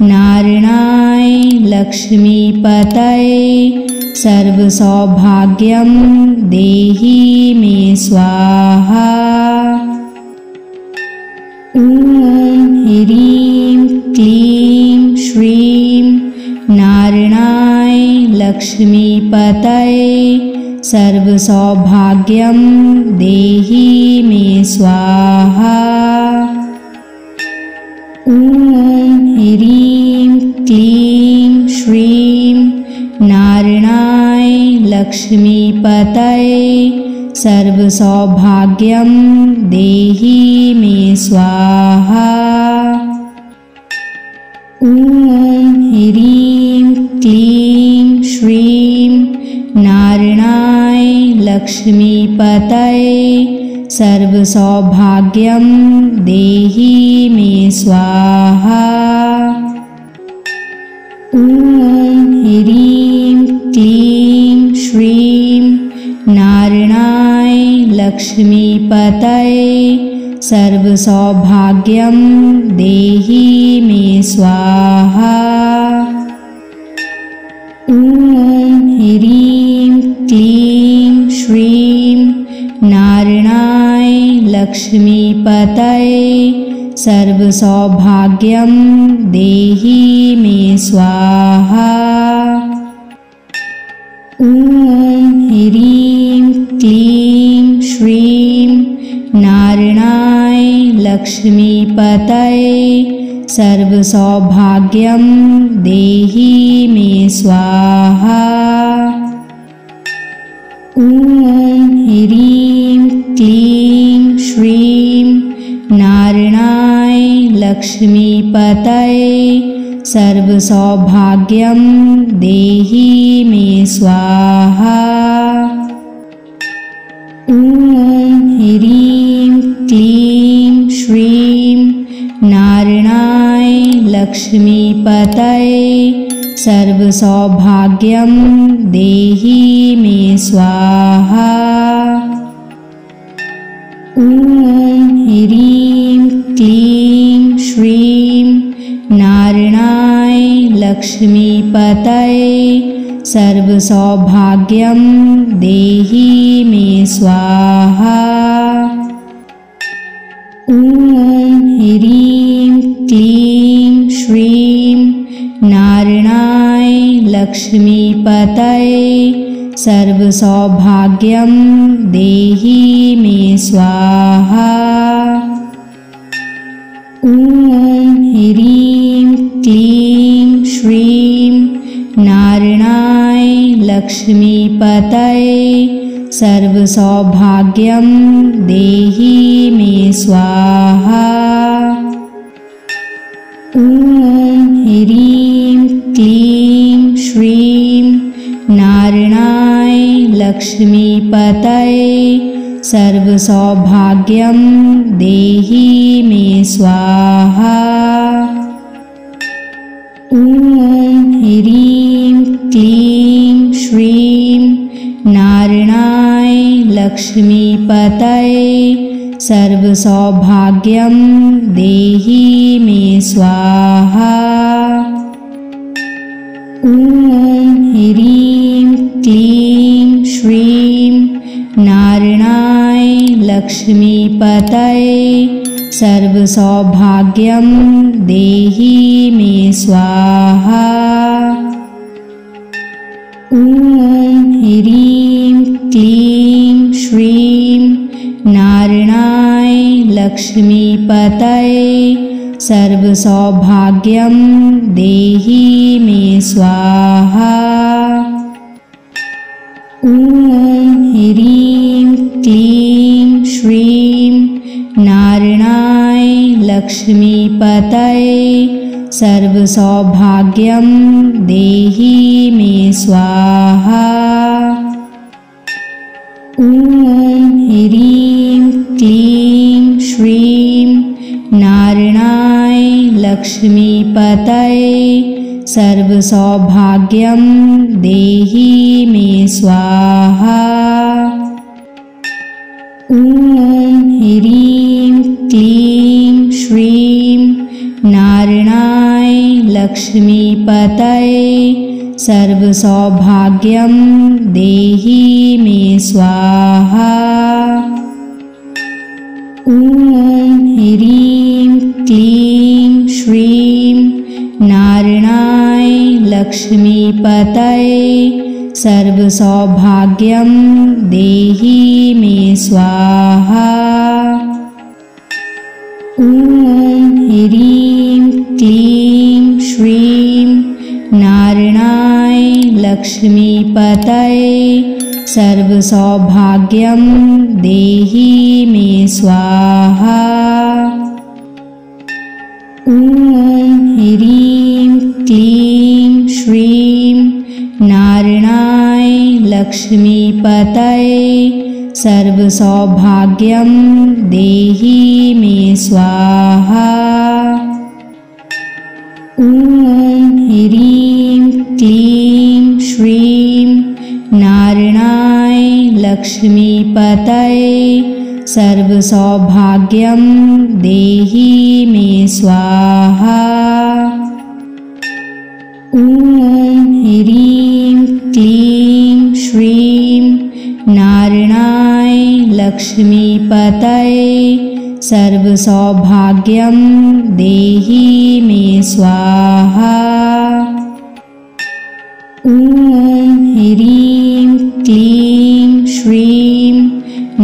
नारायणाय लक्ष्मीपतये सर्वसौभाग्यं देहि मे स्वाहा। ॐ ह्रीं क्लीं श्रीं नारायणाय लक्ष्मीपतये सर्वसौभाग्यं देहि मे स्वाहा। ॐ ह्रीं क्लीं श्रीं नारायणाय लक्ष्मीपतये सर्वसौभाग्यं देहि मे स्वाहा। ॐ ह्रीं क्लीं श्रीं नारायणाय लक्ष्मीपतये सर्वसौभाग्यं देहि मे स्वाहा। ॐ ह्रीं क्लीं श्रीं नारायणाय लक्ष्मीपतये सर्वसौभाग्यं देहि मे स्वाहा। ॐ ह्रीं क्लीं श्रीं नारायणाय लक्ष्मीपतये सर्वसौभाग्यं देहि मे स्वाहा। ॐ ह्रीं क्लीं श्रीं नारायणाय लक्ष्मीपतये सर्वसौभाग्यं देहि मे स्वाहा। ॐ ह्रीं क्लीं श्रीं नारायणाय लक्ष्मीपतये सर्वसौभाग्यं देहि मे स्वाहा। ॐ ह्रीं क्लीं श्रीं नारायणाय लक्ष्मीपतये सर्वसौभाग्यं देहि मे स्वाहा। ॐ ह्रीं क्लीं श्रीं नारायणाय लक्ष्मीपतये सर्वसौभाग्यं देहि मे स्वाहा। ॐ ह्रीं क्लीं श्रीं नारायणाय लक्ष्मीपतये सर्वसौभाग्यं देहि मे स्वाहा। ॐ ह्रीं क्लीं श्रीं नारायणाय लक्ष्मीपतये सर्वसौभाग्यं देहि मे स्वाहा। ॐ ह्रीं क्लीं श्रीं नारायणाय लक्ष्मीपतये सर्वसौभाग्यं देहि मे स्वाहा। ॐ ह्रीं क्लीं श्रीं नारायणाय लक्ष्मीपतये सर्वसौभाग्यं देहि मे स्वाहा। ॐ ह्रीं क्लीं श्रीं नारायणाय लक्ष्मीपतये सर्वसौभाग्यं देहि मे स्वाहा। ॐ ह्रीं क्लीं श्रीं नारायणाय लक्ष्मीपतये सर्वसौभाग्यं देहि मे स्वाहा। ॐ ह्रीं क्लीं श्रीं नारायणाय लक्ष्मीपतये सर्वसौभाग्यं देहि मे स्वाहा। ॐ ह्रीं क्लीं श्रीं नारायणाय लक्ष्मीपतये सर्वसौभाग्यं देहि मे स्वाहा। ॐ ह्रीं क्लीं श्रीं नारायणाय लक्ष्मीपतये सर्वसौभाग्यं देहि मे स्वाहा। ॐ ह्रीं क्लीं श्रीं नारायणाय लक्ष्मीपतये सर्वसौभाग्यं देहि मे स्वाहा। ॐ ह्रीं क्लीं श्रीं नारायणाय लक्ष्मीपतये सर्वसौभाग्यं देहि मे स्वाहा। ॐ ह्रीं क्लीं श्रीं नारायणाय लक्ष्मीपतये सर्वसौभाग्यं देहि मे स्वाहा। ॐ ह्रीं क्लीं श्रीं नारायणाय लक्ष्मीपतये सर्वसौभाग्यं देहि मे स्वाहा। ॐ ह्रीं क्लीं श्रीं नारायणाय लक्ष्मीपतये सर्वसौभाग्यं देहि मे स्वाहा। ॐ ह्रीं क्लीं श्रीं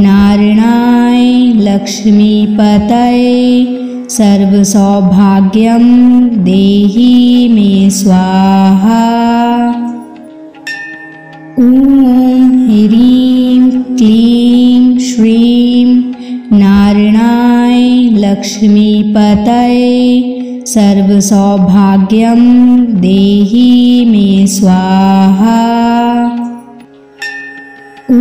नारायणाय लक्ष्मीपतये सर्वसौभाग्यं देहि मे स्वाहा। ॐ ह्रीं क्लीं श्रीं नारायणाय लक्ष्मीपतये सर्वसौभाग्यं देहि मे स्वाहा। ॐ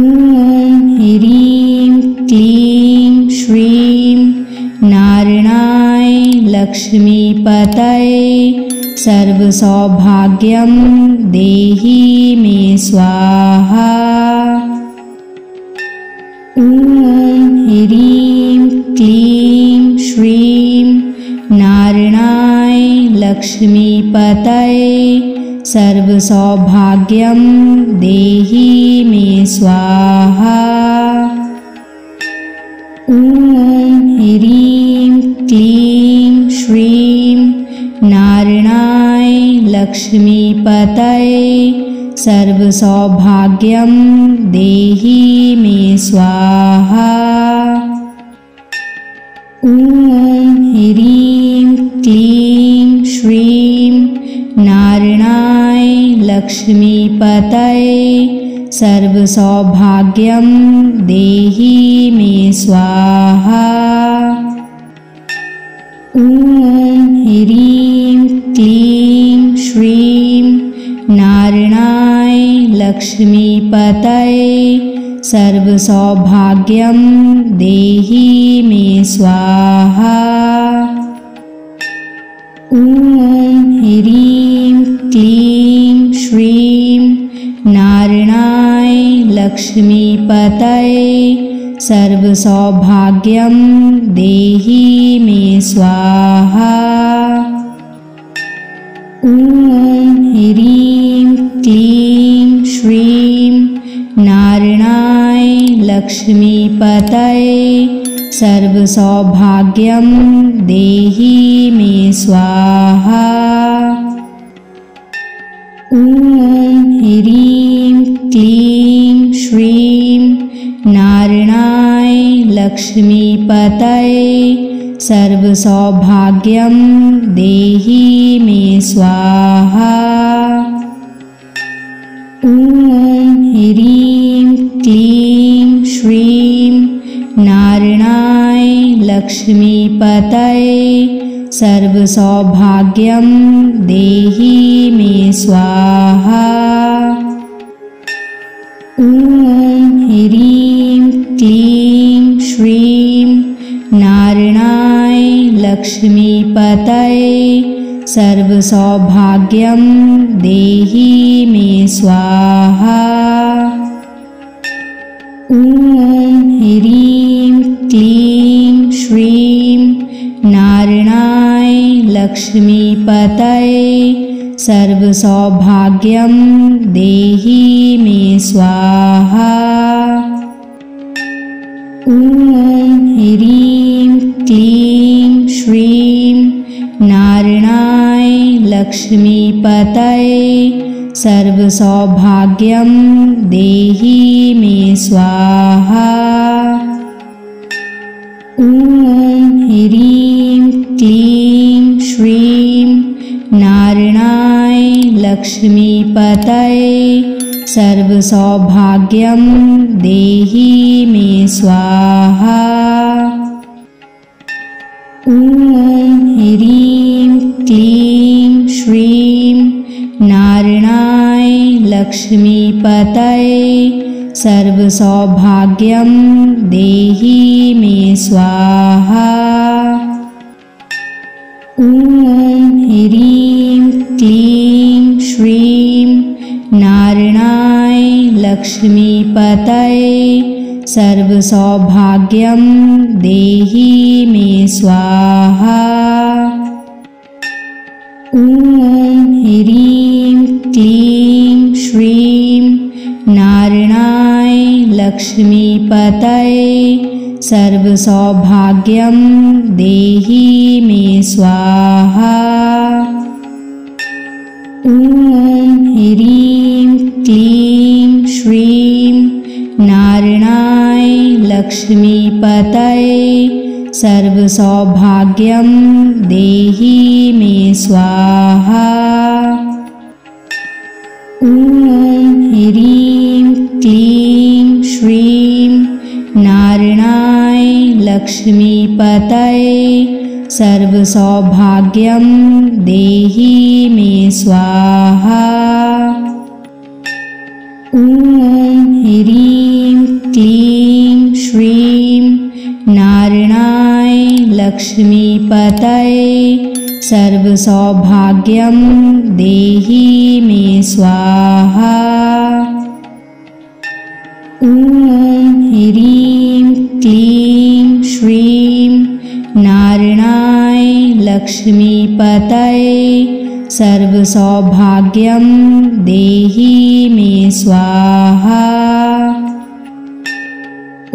ह्रीं क्लीं श्रीं नारायणाय लक्ष्मीपतये सर्वसौभाग्यं देहि मे स्वाहा। ॐ ह्रीं क्लीं श्रीं नारायणाय लक्ष्मीपतये सर्वसौभाग्यं देहि मे स्वाहा। ॐ ह्रीं क्लीं श्रीं नारायणाय लक्ष्मीपतये सर्वसौभाग्यं देहि मे स्वाहा। ॐ ह्रीं क्लीं श्रीं नारायणाय लक्ष्मीपतये सर्वसौभाग्यं देहि मे स्वाहा। ॐ ह्रीं क्लीं श्रीं नारायणाय लक्ष्मीपतये सर्वसौभाग्यं देहि मे स्वाहा। ॐ ह्रीं क्लीं श्रीं नारायणाय लक्ष्मीपतये सर्वसौभाग्यं देहि मे स्वाहा। ॐ ह्रीं क्लीं श्रीं नारायणाय लक्ष्मीपतये सर्वसौभाग्यं देहि मे स्वाहा। ॐ ह्रीं क्लीं श्रीं नारायणाय लक्ष्मीपतये सर्वसौभाग्यं देहि मे स्वाहा। ॐ ह्रीं क्लीं श्रीं नारायणाय लक्ष्मीपतये सर्वसौभाग्यं देहि मे स्वाहा। ॐ ह्रीं क्लीं श्रीं नारायणाय लक्ष्मीपतये सर्वसौभाग्यं देहि मे स्वाहा। ॐ ह्रीं क्लीं श्रीं नारायणाय लक्ष्मीपतये सर्वसौभाग्यं देहि मे स्वाहा। ॐ ह्रीं क्लीं श्रीं नारायणाय लक्ष्मीपतये सर्वसौभाग्यं देहि मे स्वाहा। ॐ ह्रीं क्लीं श्रीं नारायणाय लक्ष्मीपतये सर्वसौभाग्यं देहि मे स्वाहा। ॐ ह्रीं क्लीं श्रीं नारायणाय लक्ष्मीपतये सर्वसौभाग्यं देहि मे स्वाहा। ॐ ह्रीं क्लीं श्रीं नारायणाय लक्ष्मीपतये सर्वसौभाग्यं देहि मे स्वाहा। ॐ ह्रीं क्लीं श्रीं नारायणाय लक्ष्मीपतये सर्वसौभाग्यं देहि मे स्वाहा। ॐ ह्रीं क्लीं श्रीं नारायणाय लक्ष्मीपतये सर्वसौभाग्यं देहि मे स्वाहा। ॐ ह्रीं क्लीं श्रीं नारायणाय लक्ष्मीपतये सर्वसौभाग्यं देहि मे स्वाहा। ॐ ह्रीं क्लीं श्रीं नारायणाय लक्ष्मीपतये सर्वसौभाग्यं देहि मे स्वाहा। ॐ ह्रीं क्लीं श्रीं नारायणाय लक्ष्मीपतये सर्वसौभाग्यं देहि मे स्वाहा।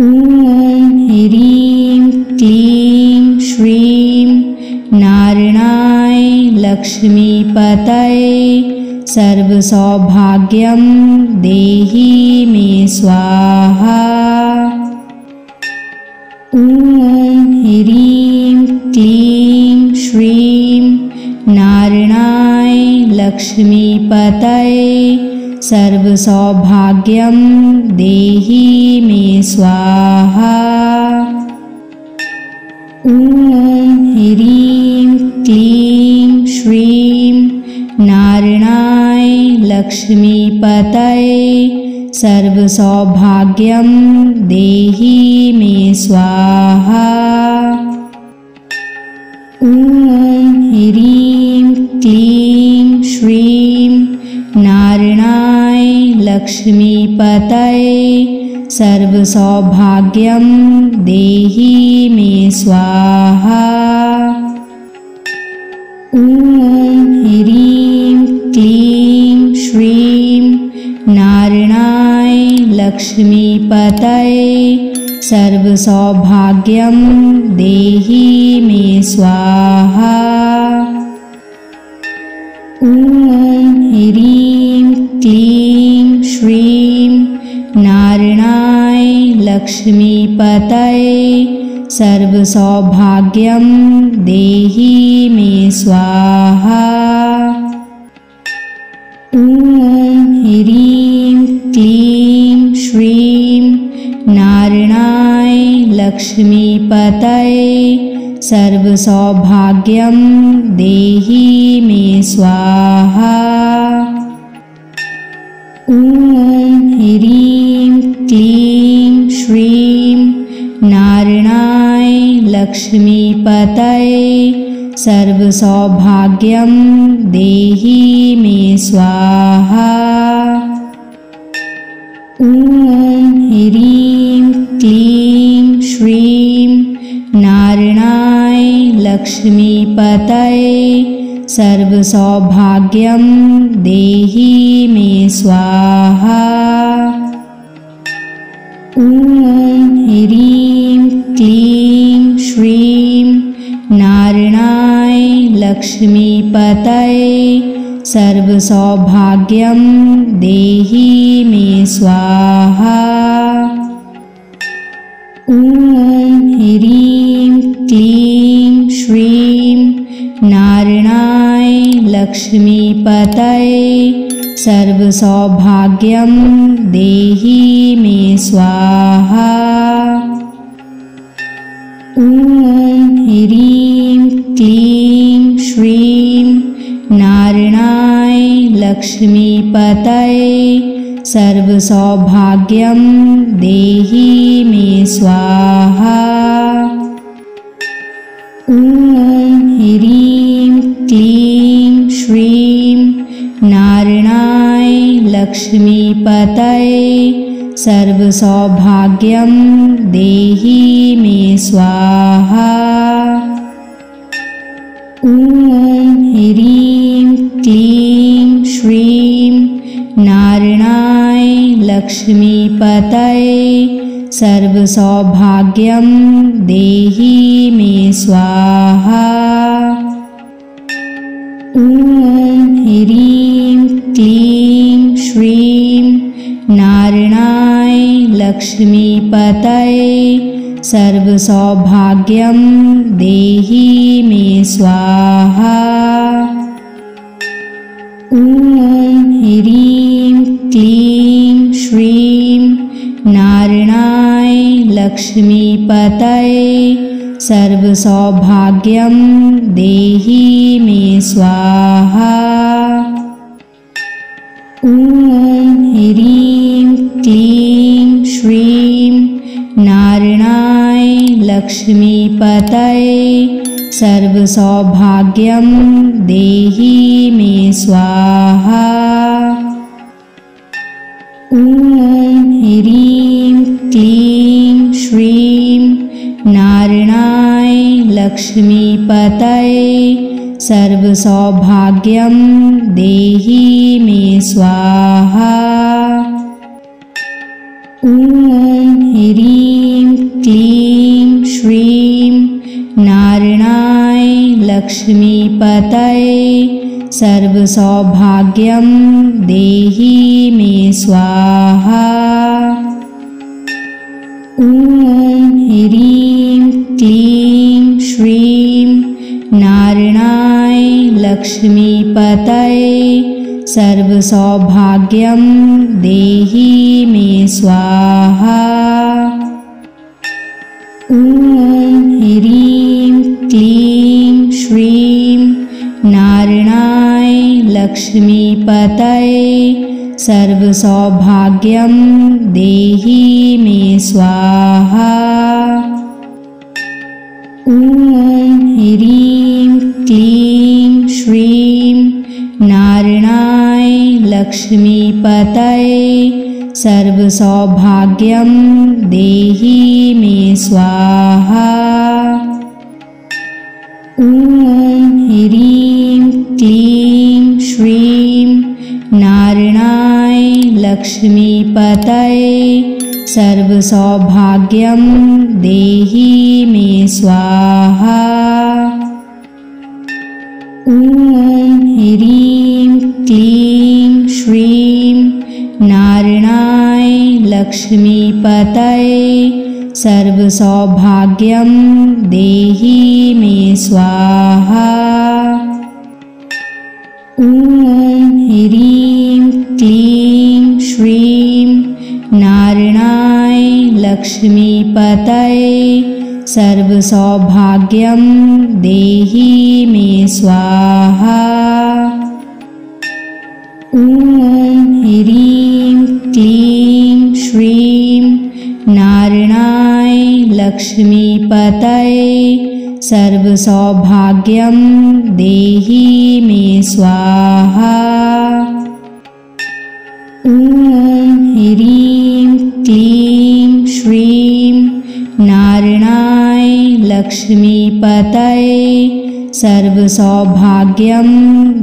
ॐ ह्रीं क्लीं श्रीं नारायणाय लक्ष्मीपतये सर्वसौभाग्यं देहि मे स्वाहा। ॐ ह्रीं क्लीं श्रीं नारायणाय लक्ष्मीपतये सर्वसौभाग्यं देहि मे स्वाहा। ॐ ह्रीं क्लीं श्रीं नारायणाय लक्ष्मीपतये सर्वसौभाग्यं देहि मे स्वाहा। ॐ ह्रीं क्लीं श्रीं नारायणाय लक्ष्मीपतये सर्वसौभाग्यं देहि मे स्वाहा। ॐ ह्रीं क्लीं श्रीं नारायणाय लक्ष्मीपतये सर्वसौभाग्यं देहि मे स्वाहा। ॐ ह्रीं क्लीं श्रीं नारायणाय लक्ष्मीपतये सर्वसौभाग्यं देहि मे स्वाहा। ॐ ह्रीं क्लीं श्रीं नारायणाय लक्ष्मीपतये सर्वसौभाग्यं देहि मे स्वाहा। ॐ ह्रीं क्लीं श्रीं नारायणाय लक्ष्मीपतये सर्वसौभाग्यं देहि मे स्वाहा। ॐ ह्रीं क्लीं श्रीं नारायणाय लक्ष्मीपतये सर्वसौभाग्यं देहि मे स्वाहा। ॐ ह्रीं क्लीं श्रीं नारायणाय लक्ष्मीपतये सर्वसौभाग्यं देहि मे स्वाहा। ॐ ह्रीं क्लीं श्रीं नारायणाय लक्ष्मीपतये सर्वसौभाग्यं देहि मे स्वाहा। ॐ ह्रीं क्लीं श्रीं नारायणाय लक्ष्मीपतये सर्वसौभाग्यं देहि मे स्वाहा। ॐ ह्रीं क्लीं श्रीं नारायणाय लक्ष्मीपतये सर्वसौभाग्यं देहि मे स्वाहा। ॐ ह्रीं क्लीं श्रीं नारायणाय लक्ष्मीपतये सर्वसौभाग्यं देहि मे स्वाहा। ॐ ह्रीं क्लीं श्रीं नारायणाय लक्ष्मीपतये सर्वसौभाग्यं देहि मे स्वाहा। ॐ ह्रीं क्लीं श्रीं नारायणाय लक्ष्मीपतये सर्वसौभाग्यं देहि मे स्वाहा। ॐ ह्रीं क्लीं श्रीं नारायणाय लक्ष्मीपतये सर्वसौभाग्यं देहि मे स्वाहा। ॐ ह्रीं क्लीं श्रीं नारायणाय लक्ष्मीपतये सर्वसौभाग्यं देहि मे स्वाहा। ॐ ह्रीं क्लीं श्रीं नारायणाय लक्ष्मीपतये सर्वसौभाग्यं देहि मे स्वाहा। ॐ ह्रीं क्लीं श्रीं नारायणाय लक्ष्मीपतये सर्वसौभाग्यं देहि मे स्वाहा। ॐ ह्रीं क्लीं श्रीं नारायणाय लक्ष्मीपतये सर्वसौभाग्यं देहि मे स्वाहा। ॐ ह्रीं क्लीं श्रीं नारायणाय लक्ष्मीपतये सर्वसौभाग्यं देहि मे स्वाहा। ॐ ह्रीं क्लीं श्रीं नारायणाय लक्ष्मीपतये सर्वसौभाग्यं देहि मे स्वाहा। ॐ ह्रीं क्लीं श्रीं नारायणाय लक्ष्मीपतये सर्वसौभाग्यं देहि मे स्वाहा। ॐ ह्रीं क्लीं श्रीं नारायणाय लक्ष्मीपतये सर्वसौभाग्यं देहि मे स्वाहा। ॐ ह्रीं क्लीं श्रीं नारायणाय लक्ष्मीपतये सर्वसौभाग्यं देहि मे स्वाहा। ॐ ह्रीं क्लीं श्रीं नारायणाय लक्ष्मीपतये सर्वसौभाग्यं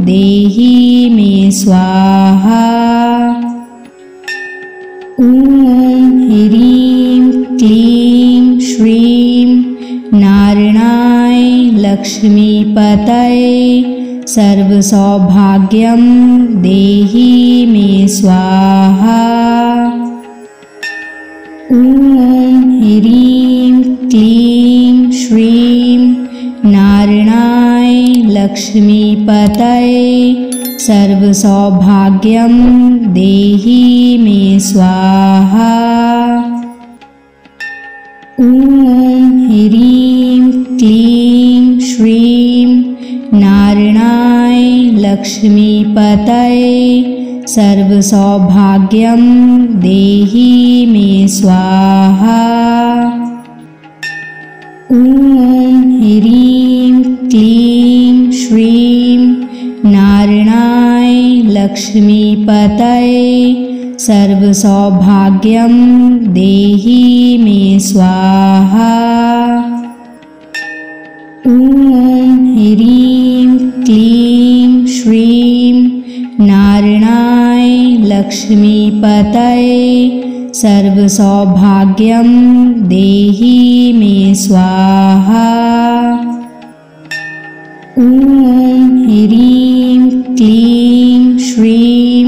देहि मे स्वाहा। ॐ ह्रीं क्लीं श्रीं नारायणाय लक्ष्मीपतये सर्वसौभाग्यं देहि मे स्वाहा। ॐ ह्रीं क्लीं श्रीं नारायणाय लक्ष्मीपतये सर्वसौभाग्यं देहि मे स्वाहा। ॐ ह्रीं क्लीं श्रीं नारायणाय लक्ष्मीपतये सर्वसौभाग्यं देहि मे स्वाहा। ॐ ह्रीं क्लीं श्रीं नारायणाय लक्ष्मीपतये सर्वसौभाग्यं देहि मे स्वाहा। ॐ ह्रीं क्लीं श्रीं नारायणाय लक्ष्मीपतये सर्वसौभाग्यं देहि मे स्वाहा। ॐ ह्रीं क्लीं श्रीं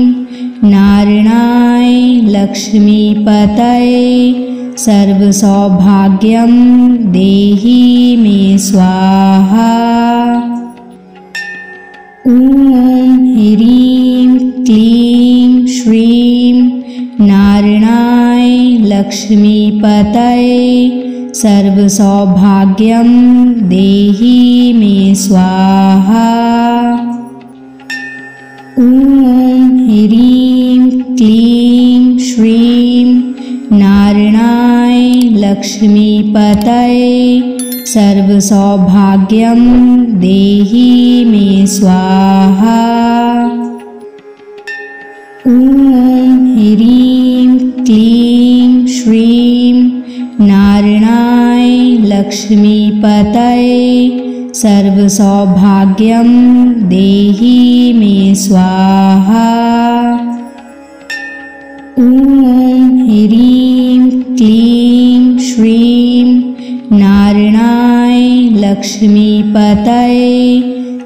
नारायणाय लक्ष्मीपतये सर्वसौभाग्यं देहि मे स्वाहा। ॐ ह्रीं क्लीं श्रीं नारायणाय लक्ष्मीपतये सर्वसौभाग्यं देहि मे स्वाहा। ॐ ह्रीं क्लीं श्रीं नारायणाय लक्ष्मीपतये सर्वसौभाग्यं देहि मे स्वाहा। ॐ ह्रीं क्लीं श्रीं नारायणाय लक्ष्मीपतये सर्वसौभाग्यं देहि मे स्वाहा। ॐ ह्रीं क्लीं श्रीं नारायणाय लक्ष्मीपतये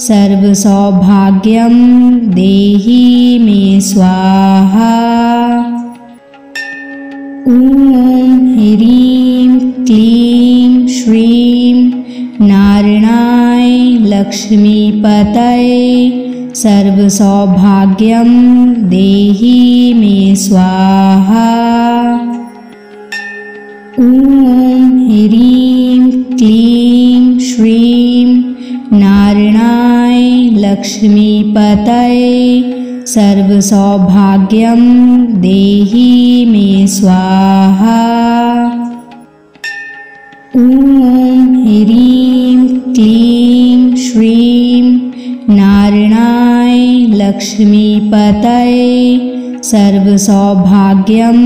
सर्वसौभाग्यं देहि मे स्वाहा। ॐ ह्रीं क्लीं श्रीं नारायणाय लक्ष्मीपतये सर्वसौभाग्यं देहि मे स्वाहा। ॐ ह्रीं क्लीं श्रीं नारायणाय लक्ष्मीपतये सर्वसौभाग्यं देहि मे स्वाहा। ॐ ह्रीं क्लीं श्रीं नारायणाय लक्ष्मीपतये सर्वसौभाग्यं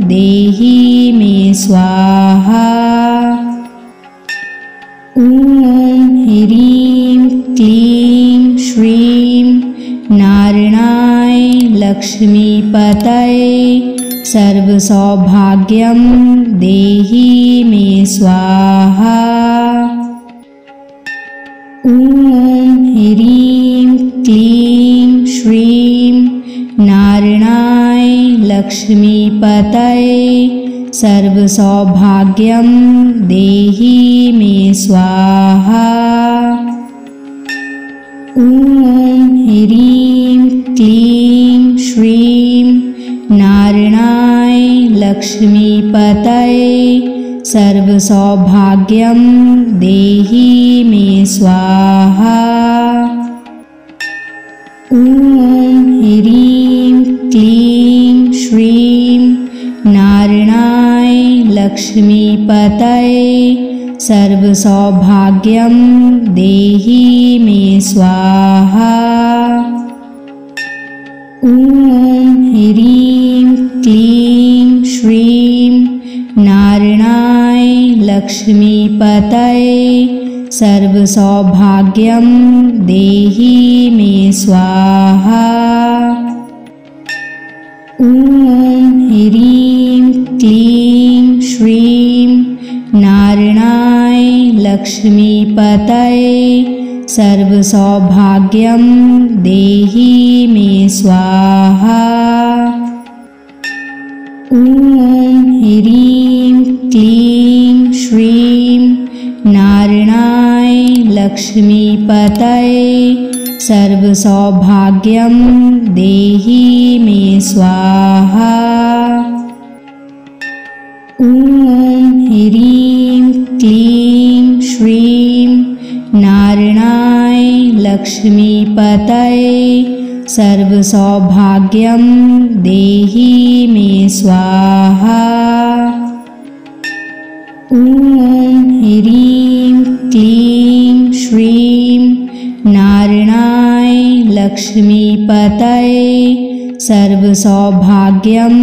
देहि मे स्वाहा। ॐ ह्रीं क्लीं श्रीं नारायणाय लक्ष्मीपतये सर्वसौभाग्यं देहि मे स्वाहा। ॐ ह्रीं क्लीं श्रीं नारायणाय लक्ष्मीपतये सर्वसौभाग्यं देहि मे स्वाहा। ॐ ह्रीं क्लीं श्रीं नारायणाय लक्ष्मीपतये सर्वसौभाग्यं देहि मे स्वाहा। ॐ ह्रीं क्लीं श्रीं नारायणाय लक्ष्मीपतये सर्वसौभाग्यं देहि मे स्वाहा। ॐ ह्रीं क्लीं श्रीं नारायणाय लक्ष्मीपतये सर्वसौभाग्यं देहि मे स्वाहा। ॐ ह्रीं क्लीं श्रीं नारायणाय लक्ष्मीपतये सर्वसौभाग्यं देहि मे स्वाहा। ॐ ह्रीं क्लीं श्रीं नारायणाय लक्ष्मीपतये सर्वसौभाग्यं देहि मे स्वाहा। ॐ ह्रीं क्लीं श्रीं नारायणाय लक्ष्मीपतये सर्वसौभाग्यं देहि मे स्वाहा। ॐ ह्रीं क्लीं श्रीं नारायणाय लक्ष्मीपतये सर्वसौभाग्यं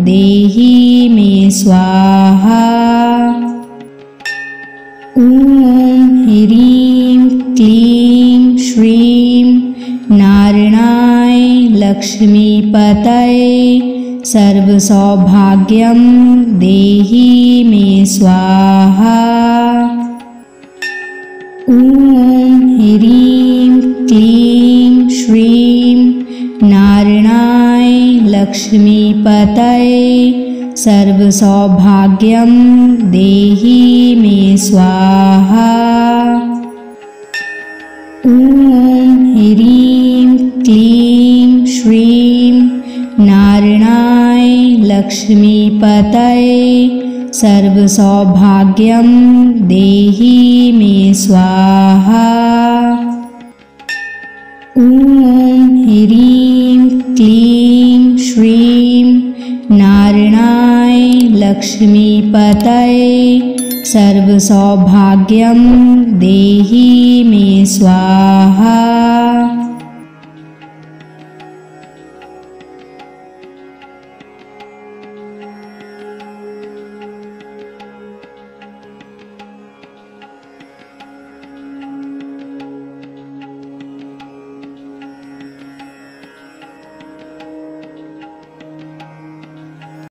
देहि मे स्वाहा। ॐ ह्रीं क्लीं श्रीं नारायणाय लक्ष्मीपतये सर्वसौभाग्यं देहि मे स्वाहा। ॐ ह्रीं क्लीं श्रीं नारायणाय लक्ष्मीपतये सर्वसौभाग्यं देहि मे स्वाहा। ॐ ह्रीं क्लीं श्रीं नारायणाय लक्ष्मीपतये सर्वसौभाग्यं देहि मे स्वाहा। ॐ ह्रीं क्लीं श्रीं नारायणाय लक्ष्मीपतये सर्वसौभाग्यं देहि मे स्वाहा।